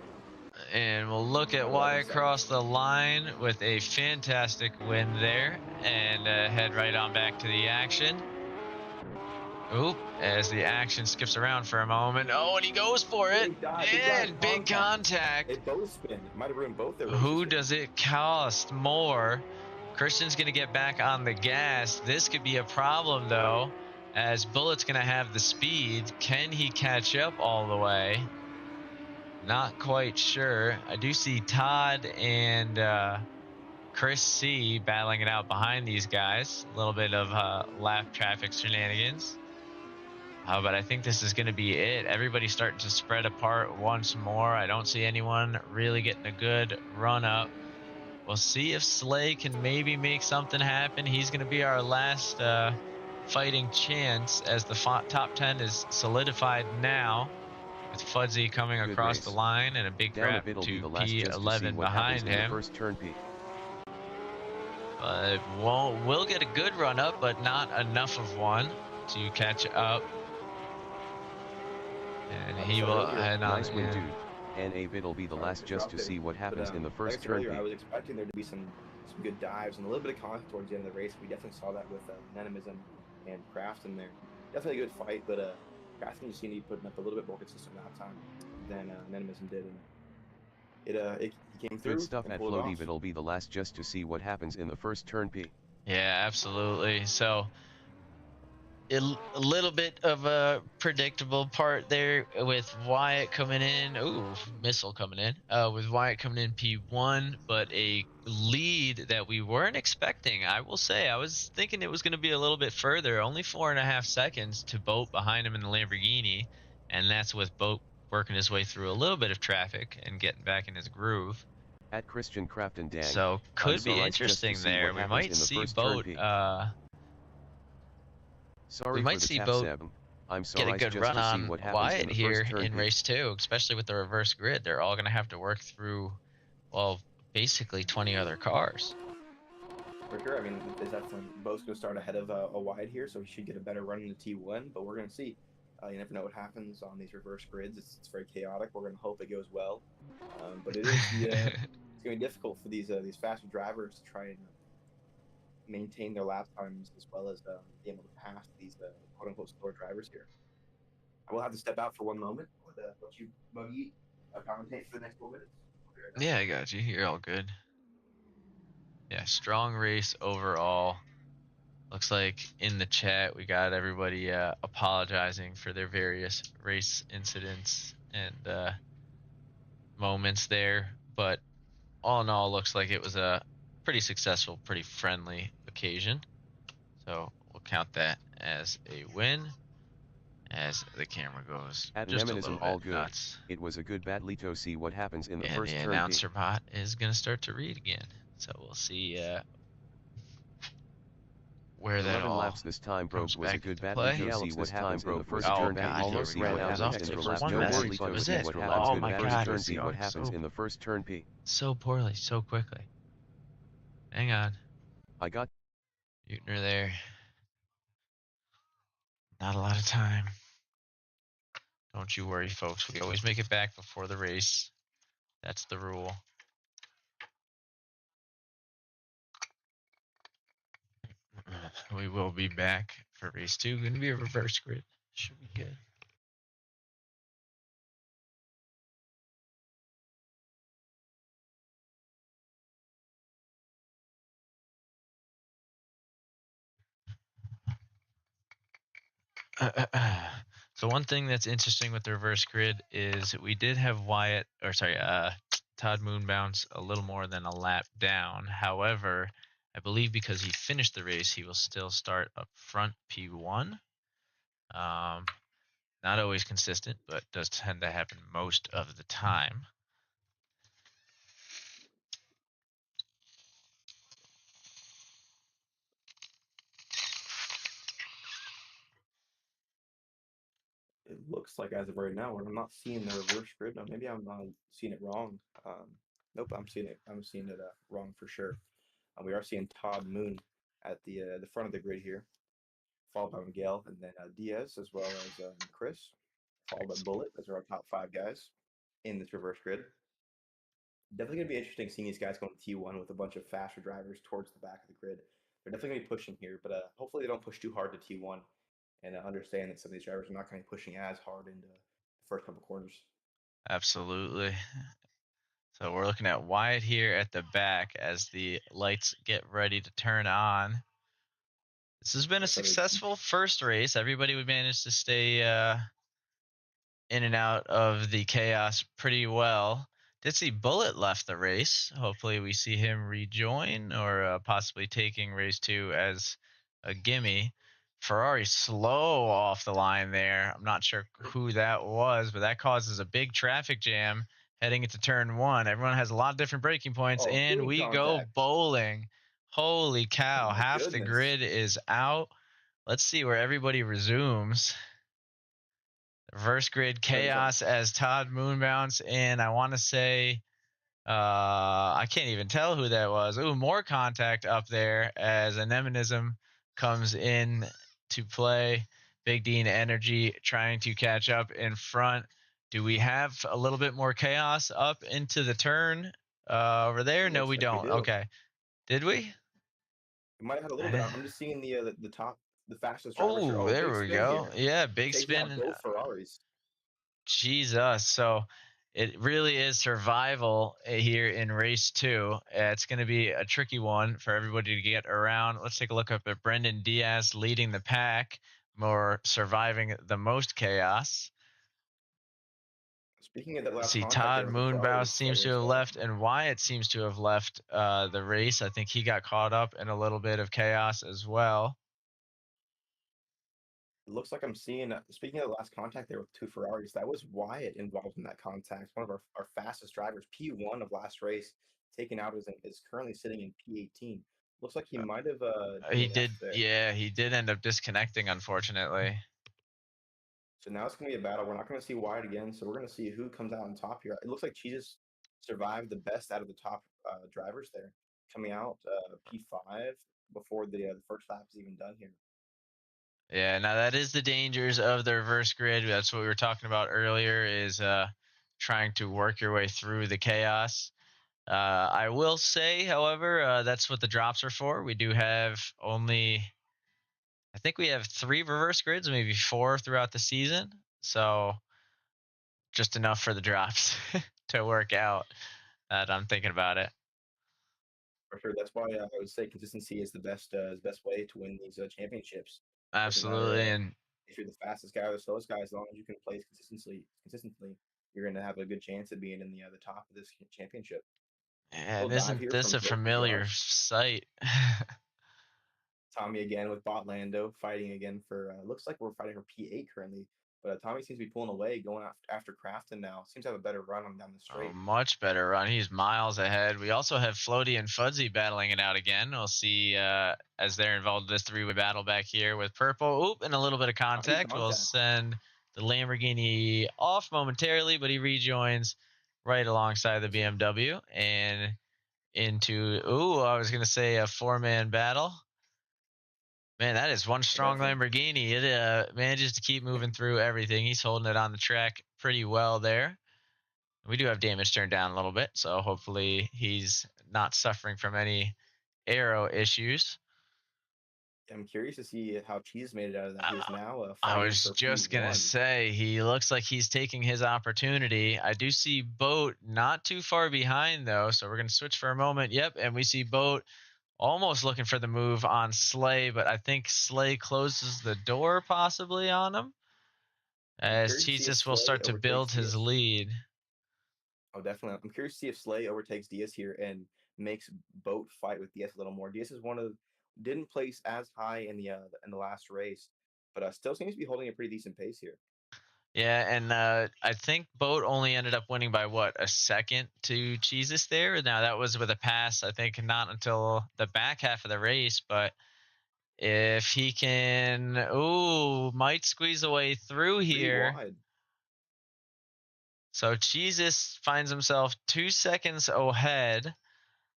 And we'll look at Wyatt cross the line with a fantastic win there and head right on back to the action. Oop, as the action skips around for a moment. Oh, and he goes for it. And big contact. It both spin. It might have ruined both their races. Who does it cost more? Christian's going to get back on the gas. This could be a problem, though, as Bullet's going to have the speed. Can he catch up all the way? Not quite sure. I do see Todd and Chris C battling it out behind these guys. A little bit of lap traffic shenanigans. But I think this is going to be it. Everybody's starting to spread apart once more. I don't see anyone really getting a good run up. We'll see if Slay can maybe make something happen. He's going to be our last fighting chance, as the top 10 is solidified now, with Fudzy coming Good across race. the line and a big Down a grab bit'll be to the last just to see P11 what happens behind in the him. first turn P. But we'll get a good run up, but not enough of one to catch up. And he will head on. Nice win, dude. And a bit'll be the last just to see what happens in the first turn earlier, P. I was expecting there to be some good dives and a little bit of conflict towards the end of the race. We definitely saw that with Nenemism and Kraft in there. Definitely a good fight, but Kraft just seemed to be putting up a little bit more consistent lap time than Nenemism did. And it came through. Good stuff and at pulled it Floaty, off. bit'll be the last just to see what happens in the first turn P. Yeah, absolutely. So a little bit of a predictable part there with Wyatt coming in. Ooh, missile coming in. With Wyatt coming in P1, but a lead that we weren't expecting. I will say, I was thinking it was going to be a little bit further. Only 4.5 seconds to Boat behind him in the Lamborghini, and that's with Boat working his way through a little bit of traffic and getting back in his groove. At Christian Craft and Dang. So could be sorry, just to interesting see there. what We happens might in the see first turn Boat. P. We Sorry might for the see tap, Boat Seb. I'm get a sorry, good just run to see on what happens in Wyatt the here first turn in P. race 2, especially with the reverse grid. They're all going to have to work through, well, basically 20 other cars. For sure. I mean, there's definitely Bo's going to start ahead of a wide here, so he should get a better run in the T1. But we're going to see. You never know what happens on these reverse grids. It's very chaotic. We're going to hope it goes well. But it is it's going to be difficult for these faster drivers to try and maintain their lap times as well as be able to pass these quote unquote slower drivers here. I will have to step out for one moment. Let you Muggy commentate for the next 4 minutes. Yeah, I got you. You're all good. Yeah, strong race overall. Looks like in the chat we got everybody apologizing for their various race incidents and moments there. But all in all, looks like it was a pretty successful, pretty friendly occasion. So we'll count that as a win. As the camera goes At just a Nemenism, little all bit good. nuts. It was a good battle to see what happens in the And first the turn P. announcer bot is going to start to read again. So we'll see where that 11 all laps this time, bro. comes Was a back good into battle play. to see what happens in the first Oh turn P. god, here we go. It was off to the first one mess. That was it. Oh my god, turn it's P. What going happens in the first turn P. so poorly, so quickly. Hang on. I got Mutiner there. Not a lot of time. Don't you worry, folks. We always make it back before the race. That's the rule. We will be back for race 2. Going to be a reverse grid. Should be good. So one thing that's interesting with the reverse grid is we did have Todd Moonbounce a little more than a lap down. However, I believe because he finished the race, he will still start up front P1. Not always consistent, but does tend to happen most of the time. It looks like as of right now, I'm not seeing the reverse grid. No, maybe I'm seeing it wrong. Nope, I'm seeing it. I'm seeing it wrong for sure. We are seeing Todd Moon at the front of the grid here, followed by Miguel, and then Diaz as well as Chris, followed by Bullet. Those are our top 5 guys in this reverse grid. Definitely gonna be interesting seeing these guys going to T1 with a bunch of faster drivers towards the back of the grid. They're definitely gonna be pushing here, but hopefully they don't push too hard to T1 and understand that some of these drivers are not going to be pushing as hard into the first couple corners. Absolutely. So we're looking at Wyatt here at the back as the lights get ready to turn on. This has been a successful first race. Everybody would manage to stay in and out of the chaos pretty well. Did see Bullet left the race. Hopefully we see him rejoin or possibly taking race 2 as a gimme. Ferrari slow off the line there. I'm not sure who that was, but that causes a big traffic jam heading into turn 1. Everyone has a lot of different braking points, Oh, and big we go contact. bowling. Holy cow, Oh my half the goodness. grid is out. Let's see where everybody resumes. Reverse grid chaos as Todd Moonbounce, and I want to say, I can't even tell who that was. Ooh, more contact up there as Anemonism comes in to play. Big Dean Energy trying to catch up in front. Do we have a little bit more chaos up into the turn over there? No, Looks we like we don't. do. Okay. Did we? We might have had a little bit. I'm just seeing the top, the fastest drivers here. Oh, Oh, big there we spin go. here. Yeah, big Taking out spin. both Ferraris. Jesus. So it really is survival here in race 2. It's going to be a tricky one for everybody to get around. Let's take a look up at Brendan Diaz leading the pack, more surviving the most chaos. Speaking of that Let's last see, contact Todd there with the Ferrari, Moonbow looks like seems to there's have a left, and Wyatt seems to have left the race. I think he got caught up in a little bit of chaos as well. it looks like I'm seeing. Speaking of the last contact there with two Ferraris, that was Wyatt involved in that contact. One of our fastest drivers, P1 of last race, taken out is currently sitting in P18. Looks like he might have He did, DNF'd there. yeah, he did end up disconnecting, unfortunately. So now it's going to be a battle. We're not going to see Wyatt again. So we're going to see who comes out on top here. It looks like Jesus survived the best out of the top drivers there, coming out P5 before the first lap is even done here. Yeah, now that is the dangers of the reverse grid. That's what we were talking about earlier, is trying to work your way through the chaos. I will say, however, that's what the drops are for. We do have only, I think we have 3 reverse grids, maybe 4 throughout the season. So just enough for the drops to work out that I'm thinking about it. For sure, that's why I would say consistency is the best way to win these championships. Doesn't matter Absolutely. And if you're the fastest guy or the slowest guy, as long as you can place consistently, you're going to have a good chance of being in the top of this championship. and Little dive isn't here this from a both familiar Josh. sight? Tommy again with Botlando fighting again for. Looks like we're fighting for P8 currently, but Tommy seems to be pulling away, going after Crafton now. Seems to have a better run on down the Oh, straight. much better run. He's miles ahead. We also have Floaty and Fudzy battling it out again. We'll see as they're involved in this 3-way battle back here with Purple. Oop, and a little bit of contact. We'll send the Lamborghini off momentarily, but he rejoins right alongside the BMW and into, I was going to say a 4-man battle. Man, that is one strong Lamborghini. It manages to keep moving through everything. He's holding it on the track pretty well there. We do have damage turned down a little bit, so hopefully he's not suffering from any aero issues. I'm curious to see how Cheese made it out of that. He is now I fighting was for just going to P1. say, he looks like he's taking his opportunity. I do see Boat not too far behind, though, so we're going to switch for a moment. Yep, and we see Boat almost looking for the move on Slay, but I think Slay closes the door possibly on him, as Jesus will start to build his lead. Oh, definitely. I'm curious to see if Slay overtakes Diaz here and makes Boat fight with Diaz a little more. Diaz is didn't place as high in the last race, but still seems to be holding a pretty decent pace here. Yeah, and I think Boat only ended up winning by a second to Jesus there. Now that was with a pass, I think not until the back half of the race, but if he can, might squeeze a way through here. Pretty wide. So Jesus finds himself 2 seconds ahead.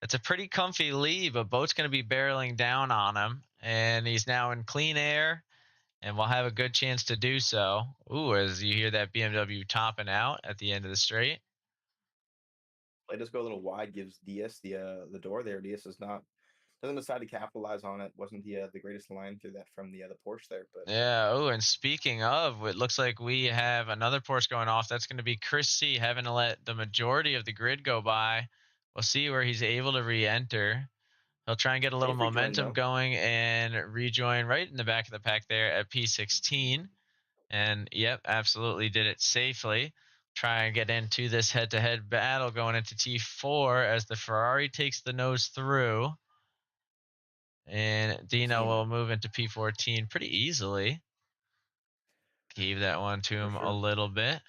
It's a pretty comfy lead, but Boat's going to be barreling down on him, and he's now in clean air, and we'll have a good chance to do so. As you hear that BMW topping out at the end of the straight. Play does go a little wide, gives Diaz the door there. Diaz doesn't decide to capitalize on it. Wasn't the greatest line through that from the Porsche there, but yeah. And speaking of, it looks like we have another Porsche going off. That's going to be Chris C having to let the majority of the grid go by. We'll see where he's able to re-enter. He'll try and get a little momentum going and rejoin right in the back of the pack there at P16. And yep, absolutely did it safely. Try and get into this head-to-head battle going into T4 as the Ferrari takes the nose through. And Dino will move into P14 pretty easily. Gave that one to him a little bit.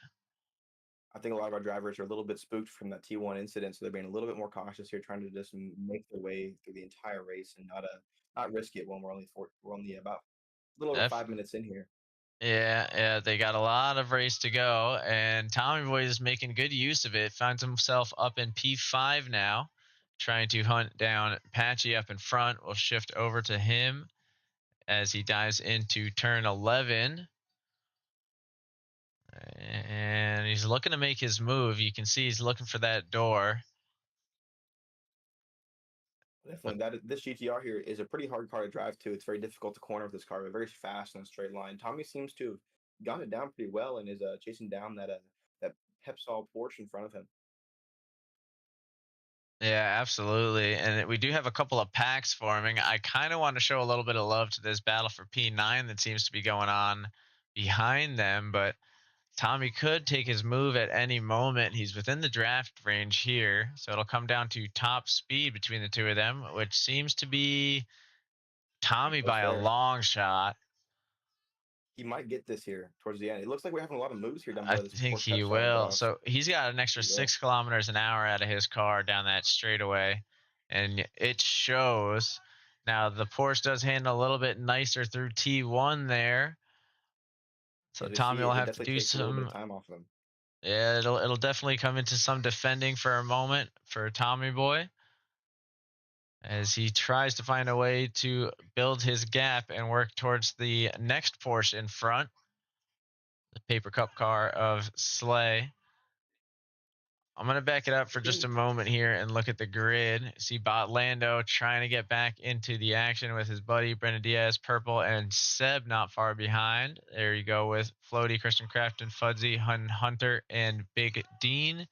I think a lot of our drivers are a little bit spooked from that T1 incident, so they're being a little bit more cautious here, trying to just make their way through the entire race and not risk it when we're only about a little over 5 minutes in here. Yeah, they got a lot of race to go, and Tommy Boy is making good use of it. Finds himself up in P5 now, trying to hunt down Patchy up in front. We'll shift over to him as he dives into turn 11. And he's looking to make his move. You can see he's looking for that door. Definitely, this GTR here is a pretty hard car to drive to. It's very difficult to corner with this car, but very fast in a straight line. Tommy seems to have gotten it down pretty well and is chasing down that Pepsol Porsche in front of him. Yeah, absolutely. And we do have a couple of packs forming. I kind of want to show a little bit of love to this battle for P9 that seems to be going on behind them, but Tommy could take his move at any moment. He's within the draft range here, so it'll come down to top speed between the two of them, which seems to be Tommy by a long shot. He might get this here towards the end. It looks like we're having a lot of moves here down I below this. think he will. So he's got an extra 6 kilometers an hour out of his car down that straightaway, and it shows. Now the Porsche does handle a little bit nicer through T1 there, so Tommy will have to do some time off him. Yeah, it'll definitely come into some defending for a moment for Tommy Boy as he tries to find a way to build his gap and work towards the next Porsche in front, the Paper Cup car of Slay. I'm going to back it up for just a moment here and look at the grid. See Bot Lando trying to get back into the action with his buddy Brendan Diaz, Purple, and Seb not far behind. There you go with Floaty, Christian Crafton, Fudzy, Hunter, and Big Dean,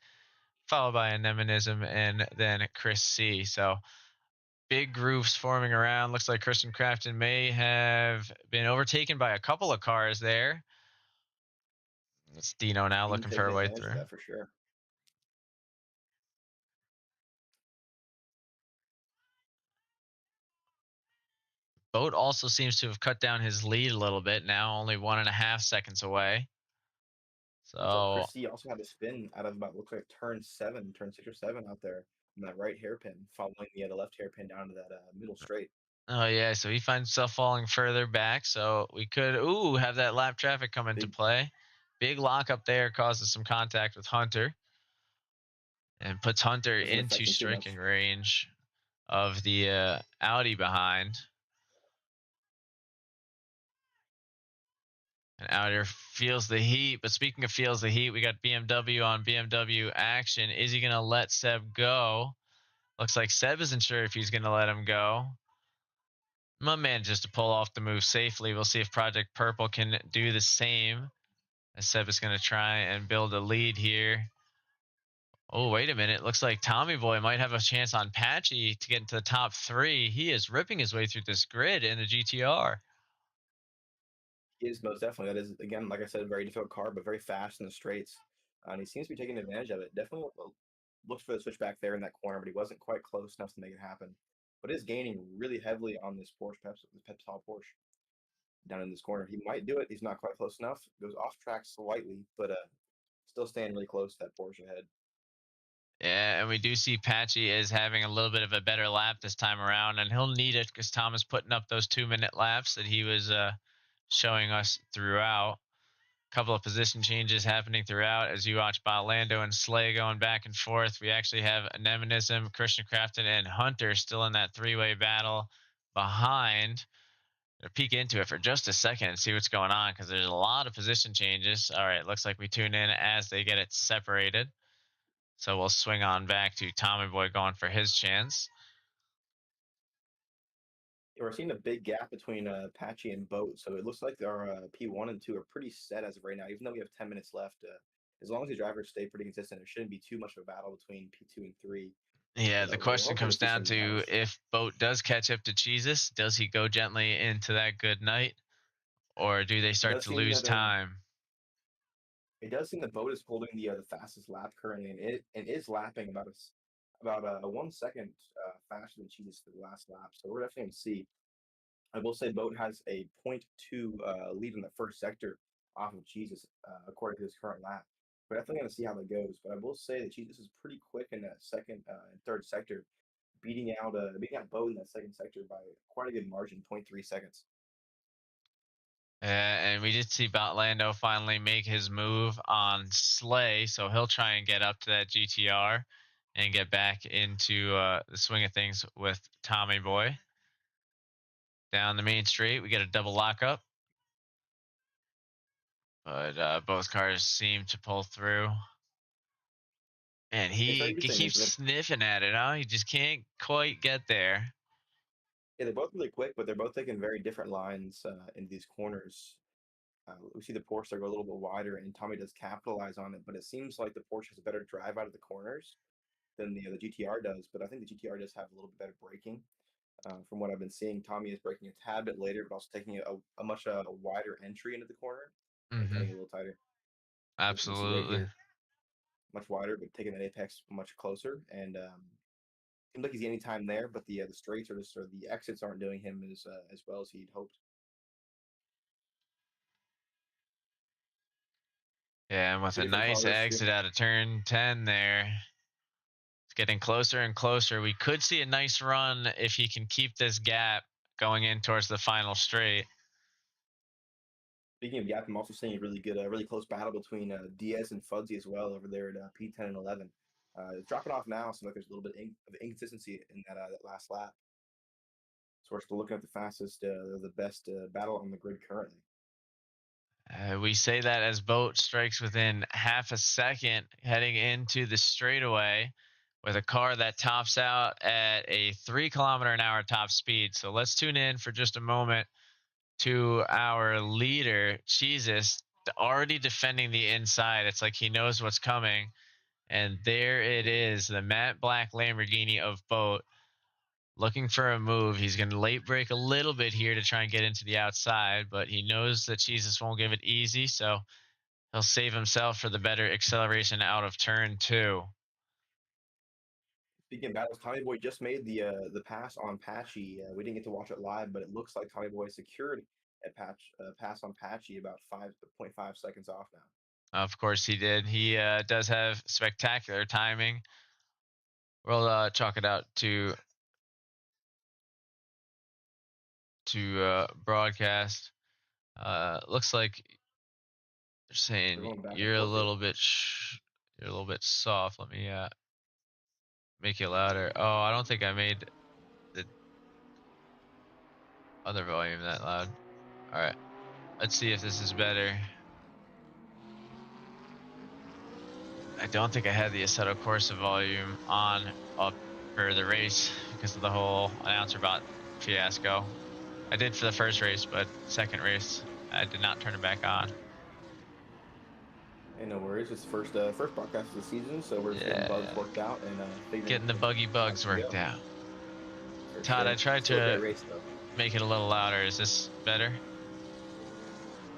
followed by Anemonism and then Chris C. So big groups forming around. Looks like Christian Crafton may have been overtaken by a couple of cars there. It's Dino now looking for a way through. That for sure. Boat also seems to have cut down his lead a little bit now, only 1.5 seconds away. So Chris C also had a spin out of about, looks like turn 6 or 7 out there in that right hairpin, following the left hairpin down to that middle straight. Oh yeah, so he finds himself falling further back. So we could have that lap traffic come into play. Big lock up there causes some contact with Hunter and puts Hunter into striking range of the Audi behind. And Audi feels the heat. But speaking of feels the heat, we got BMW on BMW action. Is he going to let Seb go? Looks like Seb isn't sure if he's going to let him go. My man just to pull off the move safely. We'll see if Project Purple can do the same. As Seb is going to try and build a lead here. Oh, wait a minute. Looks like Tommy Boy might have a chance on Patchy to get into the top 3. He is ripping his way through this grid in the GTR. He is most definitely. That is, again, like I said, a very difficult car, but very fast in the straights. And he seems to be taking advantage of it. Definitely looked for the switch back there in that corner, but he wasn't quite close enough to make it happen. But is gaining really heavily on this Pepsol Porsche down in this corner. He might do it. He's not quite close enough. Goes off track slightly, but still staying really close to that Porsche ahead. Yeah, and we do see Patchy is having a little bit of a better lap this time around, and he'll need it because Tom is putting up those 2-minute laps that he was showing us throughout. A couple of position changes happening throughout as you watch Lando and Slay going back and forth. We actually have Anemonism, Christian Crafton, and Hunter still in that 3-way battle behind. I'll peek into it for just a second and see what's going on because there's a lot of position changes. All right, looks like we tune in as they get it separated. So we'll swing on back to Tommy Boy going for his chance. We're seeing a big gap between Patchy and Boat, so it looks like our P1 and 2 are pretty set as of right now, even though we have 10 minutes left. As long as the drivers stay pretty consistent, there shouldn't be too much of a battle between P2 and 3. Yeah, the question comes down to if Boat does catch up to Jesus, does he go gently into that good night, or do they start to lose time? It does seem the boat is holding the fastest lap currently, and it is lapping about a 1 second faster than Jesus for the last lap. So we're definitely going to see. I will say Boat has a .2 lead in the first sector off of Jesus, according to his current lap. We're definitely going to see how that goes. But I will say that Jesus is pretty quick in that second and third sector, beating out Boat in that second sector by quite a good margin, 0.3 seconds. And we did see Lando finally make his move on Slay, so he'll try and get up to that GTR and get back into the swing of things with Tommy Boy. Down the main straight, we get a double lockup. But both cars seem to pull through. And he keeps sniffing at it, huh? He just can't quite get there. Yeah, they're both really quick, but they're both taking very different lines in these corners. We see the Porsche go a little bit wider, and Tommy does capitalize on it, but it seems like the Porsche has a better drive out of the corners than the GTR does, but I think the GTR does have a little bit better braking. From what I've been seeing, Tommy is braking a tad bit later, but also taking a much wider entry into the corner and cutting it a little tighter. Absolutely. You can see right here, much wider, but taking that apex much closer. And seems like he's getting time there, but the straights or the exits aren't doing him as well as he'd hoped. Yeah, and with a nice exit out of turn 10 there. It's getting closer and closer. We could see a nice run if he can keep this gap going in towards the final straight. Speaking of gap, I'm also seeing a really good, really close battle between Diaz and Fudzy as well over there at P10 and 11. It's dropping off now, so like there's a little bit of inconsistency in that last lap. So we're still looking at the fastest, the best battle on the grid currently. We say that as Boat strikes within half a second heading into the straightaway with a car that tops out at a 3 km/h top speed. So let's tune in for just a moment to our leader, Jesus, already defending the inside. It's like he knows what's coming. And there it is, the matte black Lamborghini of Boat. Looking for a move. He's going to late brake a little bit here to try and get into the outside, but he knows that Jesus won't give it easy, so he'll save himself for the better acceleration out of turn 2. Speaking of battles, Tommy Boy just made the pass on Patchy. We didn't get to watch it live, but it looks like Tommy Boy secured a pass on Patchy about 5.5 seconds off now. Of course he did. He does have spectacular timing. We'll chalk it out to broadcast. Looks like they're saying you're a little bit soft. Let me make it louder. Oh, I don't think I made the other volume that loud. All right, let's see if this is better. I don't think I had the Assetto Corsa volume on up for the race because of the whole announcer bot fiasco. I did for the first race, but second race I did not turn it back on. Hey, no worries. It's first broadcast of the season, so we're just getting bugs worked out and getting the buggy bugs worked out. Todd, sure. I tried to make it a little louder. Is this better?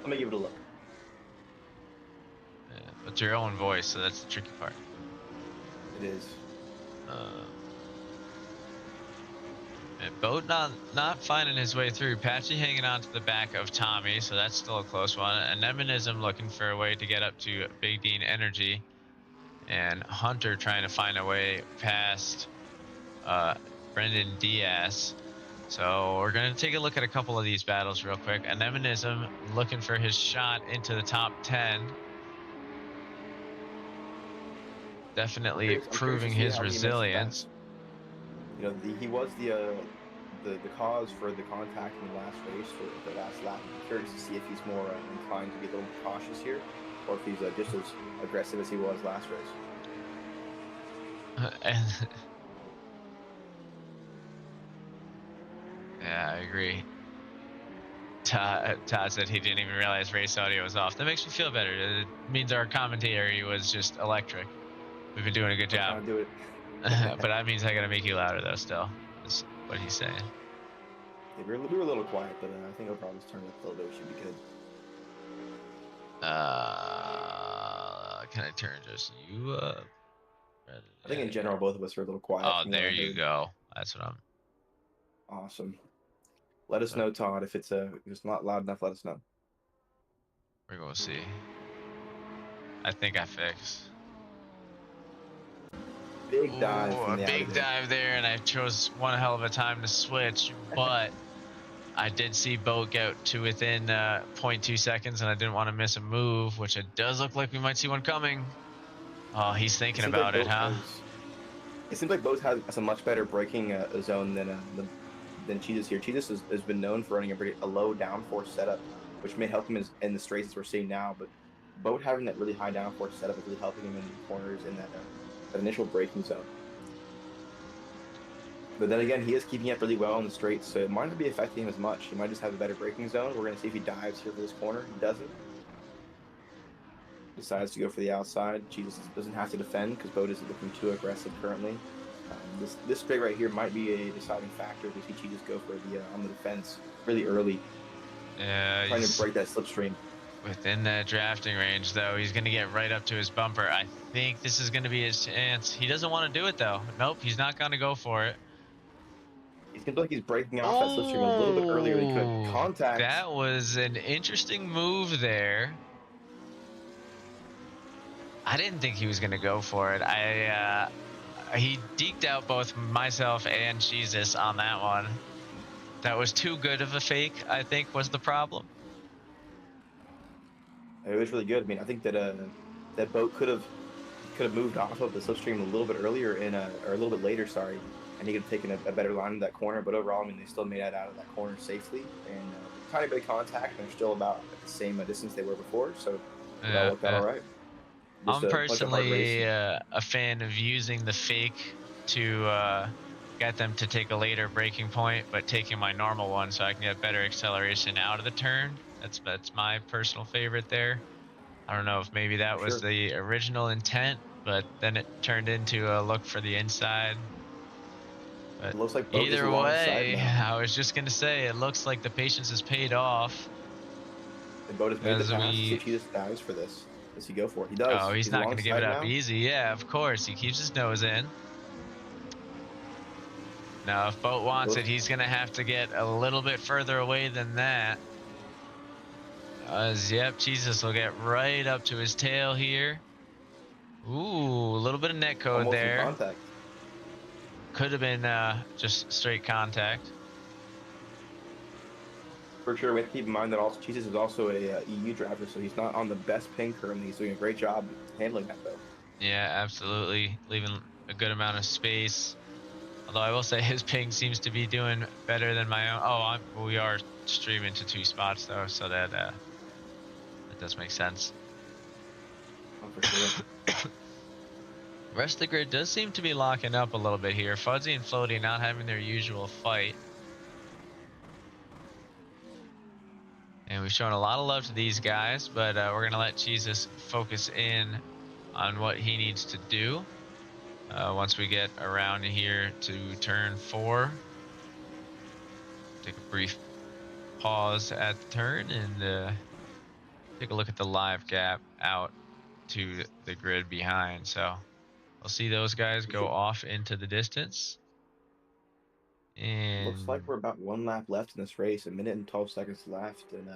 Let me give it a look. Yeah, it's your own voice, so that's the tricky part. It is. Boat not finding his way through. Patchy hanging on to the back of Tommy, so that's still a close one. Anemonism looking for a way to get up to Big Dean Energy. And Hunter trying to find a way past Brendan Diaz. So we're going to take a look at a couple of these battles real quick. Anemonism looking for his shot into the top 10. Definitely proving his resilience. You know, he was the cause for the contact in the last race for the last lap. I'm curious to see if he's more inclined to be a little more cautious here, or if he's just as aggressive as he was last race. Yeah, I agree. Todd said he didn't even realize race audio was off. That makes me feel better. It means our commentary was just electric. We've been doing a good job. Do it. But that means I gotta make you louder though. Still, is what he's saying. Yeah, we were a little quiet, but I think I'll probably just turn it up a little bit. It should be good. Can I turn just you up? I think in general, both of us are a little quiet. Oh, from what there I you heard. go. That's what I'm. Awesome. Let us know, Todd, if it's not loud enough. Let us know. We're gonna see. I think I fixed. Big dive Ooh, from a the big outer dive there, and I chose one hell of a time to switch, but I did see Boat get to within 0.2 seconds, and I didn't want to miss a move, which it does look like we might see one coming. Oh, he's thinking about it, huh? It seems like Boat has a much better braking zone than Cheetus here. Cheetus has been known for running a low downforce setup, which may help him in the straights as we're seeing now. But Boat having that really high downforce setup is really helping him in the corners in that initial braking zone. But then again, he is keeping up really well in the straights, so it might not be affecting him as much. He might just have a better braking zone. We're going to see if he dives here for this corner. He doesn't. Decides to go for the outside. Jesus doesn't have to defend because Boat isn't looking too aggressive currently. This straight right here might be a deciding factor to see Cheetus go for the on the defense really early. Yeah, Trying to break that slipstream. Within that drafting range, though, he's going to get right up to his bumper. I think this is going to be his chance. He doesn't want to do it, though. Nope, he's not going to go for it. It seems like he's breaking off that slipstream a little bit earlier than he could. Contact. That was an interesting move there. I didn't think he was going to go for it. He deked out both myself and Jesus on that one. That was too good of a fake, I think, was the problem. It was really good. I mean, I think that that Boat could have moved off of the slipstream a little bit earlier or a little bit later, sorry, and he could have taken a better line in that corner. But overall, I mean, they still made it out of that corner safely, and tiny bit of contact, and they're still about at the same distance they were before, so it all worked out all right. I'm personally a fan of using the fake to get them to take a later braking point, but taking my normal one so I can get better acceleration out of the turn. That's my personal favorite there. I don't know if maybe that was the original intent, but then it turned into a look for the inside. But it looks like Boat either is alongside way, now. I was just gonna say it looks like the patience has paid off. And Boat has made the pass. See if he just dives for this. Does he go for it? He does. Oh, he's not going to give it up now. easy. Yeah, of course. He keeps his nose in. Now, if Boat wants it, he's going to have to get a little bit further away than that. Yep, Jesus will get right up to his tail here. Ooh, a little bit of net code almost there. In contact. Could have been just straight contact. For sure, we have to keep in mind that also Jesus is also a EU driver, so he's not on the best ping currently. He's doing a great job handling that, though. Yeah, absolutely. Leaving a good amount of space. Although I will say his ping seems to be doing better than my own. Oh, we are streaming to 2 spots, though, so that does make sense. Oh, for sure. The rest of the grid does seem to be locking up a little bit here. Fuzzy and Floaty not having their usual fight. And we've shown a lot of love to these guys, but we're going to let Jesus focus in on what he needs to do once we get around here to turn 4. Take a brief pause at the turn and take a look at the live gap out to the grid behind. So we'll see those guys go off into the distance. And looks like we're about 1 lap left in this race, 1 minute and 12 seconds left, and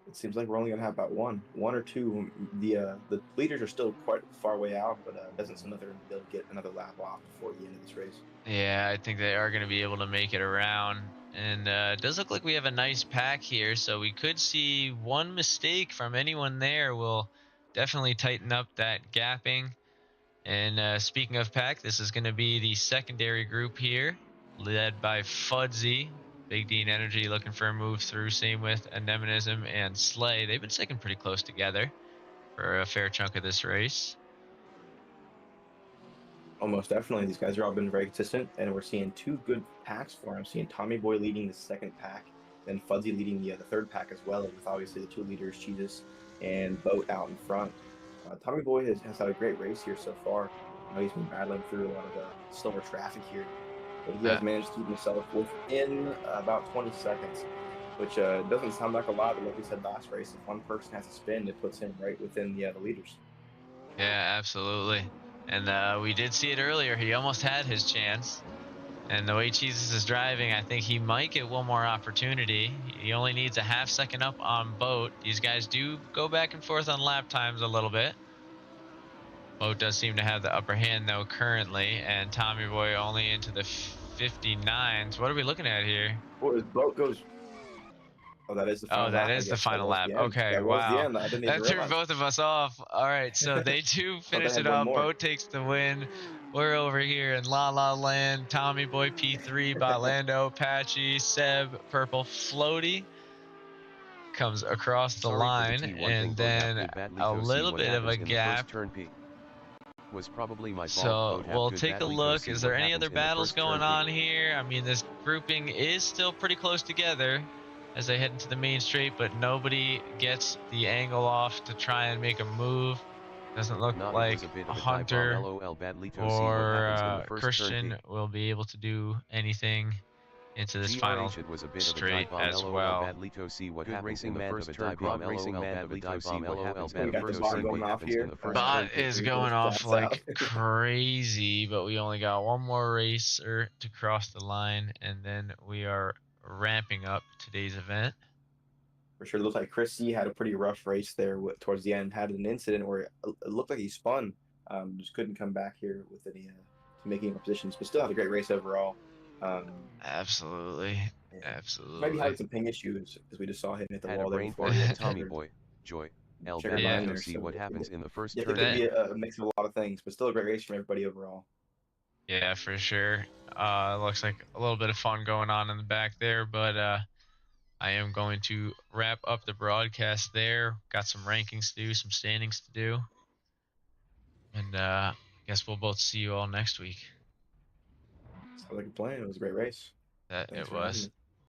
it seems like we're only gonna have about one or two. The leaders are still quite far away out, but it doesn't seem like they're gonna be able to get another lap off before the end of this race. Yeah, I think they are going to be able to make it around. And it does look like we have a nice pack here, so we could see one mistake from anyone there will definitely tighten up that gapping. And speaking of pack, this is going to be the secondary group here, led by Fudzy. Big Dean Energy looking for a move through. Same with Anemonism and Slay. They've been sticking pretty close together for a fair chunk of this race. Almost definitely. These guys are all been very consistent, and we're seeing 2 good packs for them. Seeing Tommy Boy leading the second pack, then Fuzzy leading the third pack as well, with obviously the 2 leaders, Jesus and Boat, out in front. Tommy Boy has had a great race here so far. He's been battling through a lot of slower traffic here, but he has managed to keep himself within about 20 seconds, which doesn't sound like a lot, but like we said last race, if one person has to spin, it puts him right within the leaders. Yeah, absolutely. And we did see it earlier. He almost had his chance. And the way Jesus is driving, I think he might get one more opportunity. He only needs a half second up on Boat. These guys do go back and forth on lap times a little bit. Boat does seem to have the upper hand, though, currently. And Tommy Boy only into the 59s. What are we looking at here? Well, his boat goes. Oh, that is the Oh, final that lap, I is the guess. That final was lap. the end. Okay, That was the wow. end. I didn't even That threw realize. both of us off. All right, so they do Thought they finish it had one off. more. Boat takes the win. We're over here in La La Land. Tommy Boy P3, Botlando, Apache, Seb, Purple, Floaty comes across the Sorry for the line, T1 thing. and Boat have then good badly a to see little what bit of a happens in the first gap. turn. P was probably my fault. So Boat have we'll good take a badly to look. see Is what there any happens other in the battles first turn. going P on here? I mean, this grouping is still pretty close together as they head into the main straight, but nobody gets the angle off to try and make a move. Doesn't look Nah, it was a like bit a of a dive bomb. Hunter LOL badly to see what or happens in the first turn. P Christian will be able to do anything into this final GRH, it was a bit of a straight dive bomb. as LOL well. badly to see what Good happens racing in the man first of a turn. dive Quad bomb. racing LOL man badly to see what happens. We got Badly the to bot see what going off happens in here. the first Bot turn. P is He going goes off flats like out. crazy, but we only got one more racer to cross the line, and then we are ramping up today's event. For sure, it looks like Chris C had a pretty rough race there towards the end. Had an incident where it looked like he spun. Just couldn't come back here with any to making up positions, but still had a great race overall. Absolutely. Yeah. Might be Absolutely. having some ping issues because we just saw him hit the Had a wall there brain before fart he had from the Tommy checkered, Boy. Joy. L checkered badly Yeah. line to there. see So what happens in the first yeah, I think turn. it could That, be a mix of a lot of things, but still a great race from everybody overall. yeah, for sure. Looks like a little bit of fun going on in the back there, but I am going to wrap up the broadcast there. Got some rankings to do, some standings to do. And guess we'll both see you all next week. Sounds like a plan. It was a great race. That Thanks it for having was. me.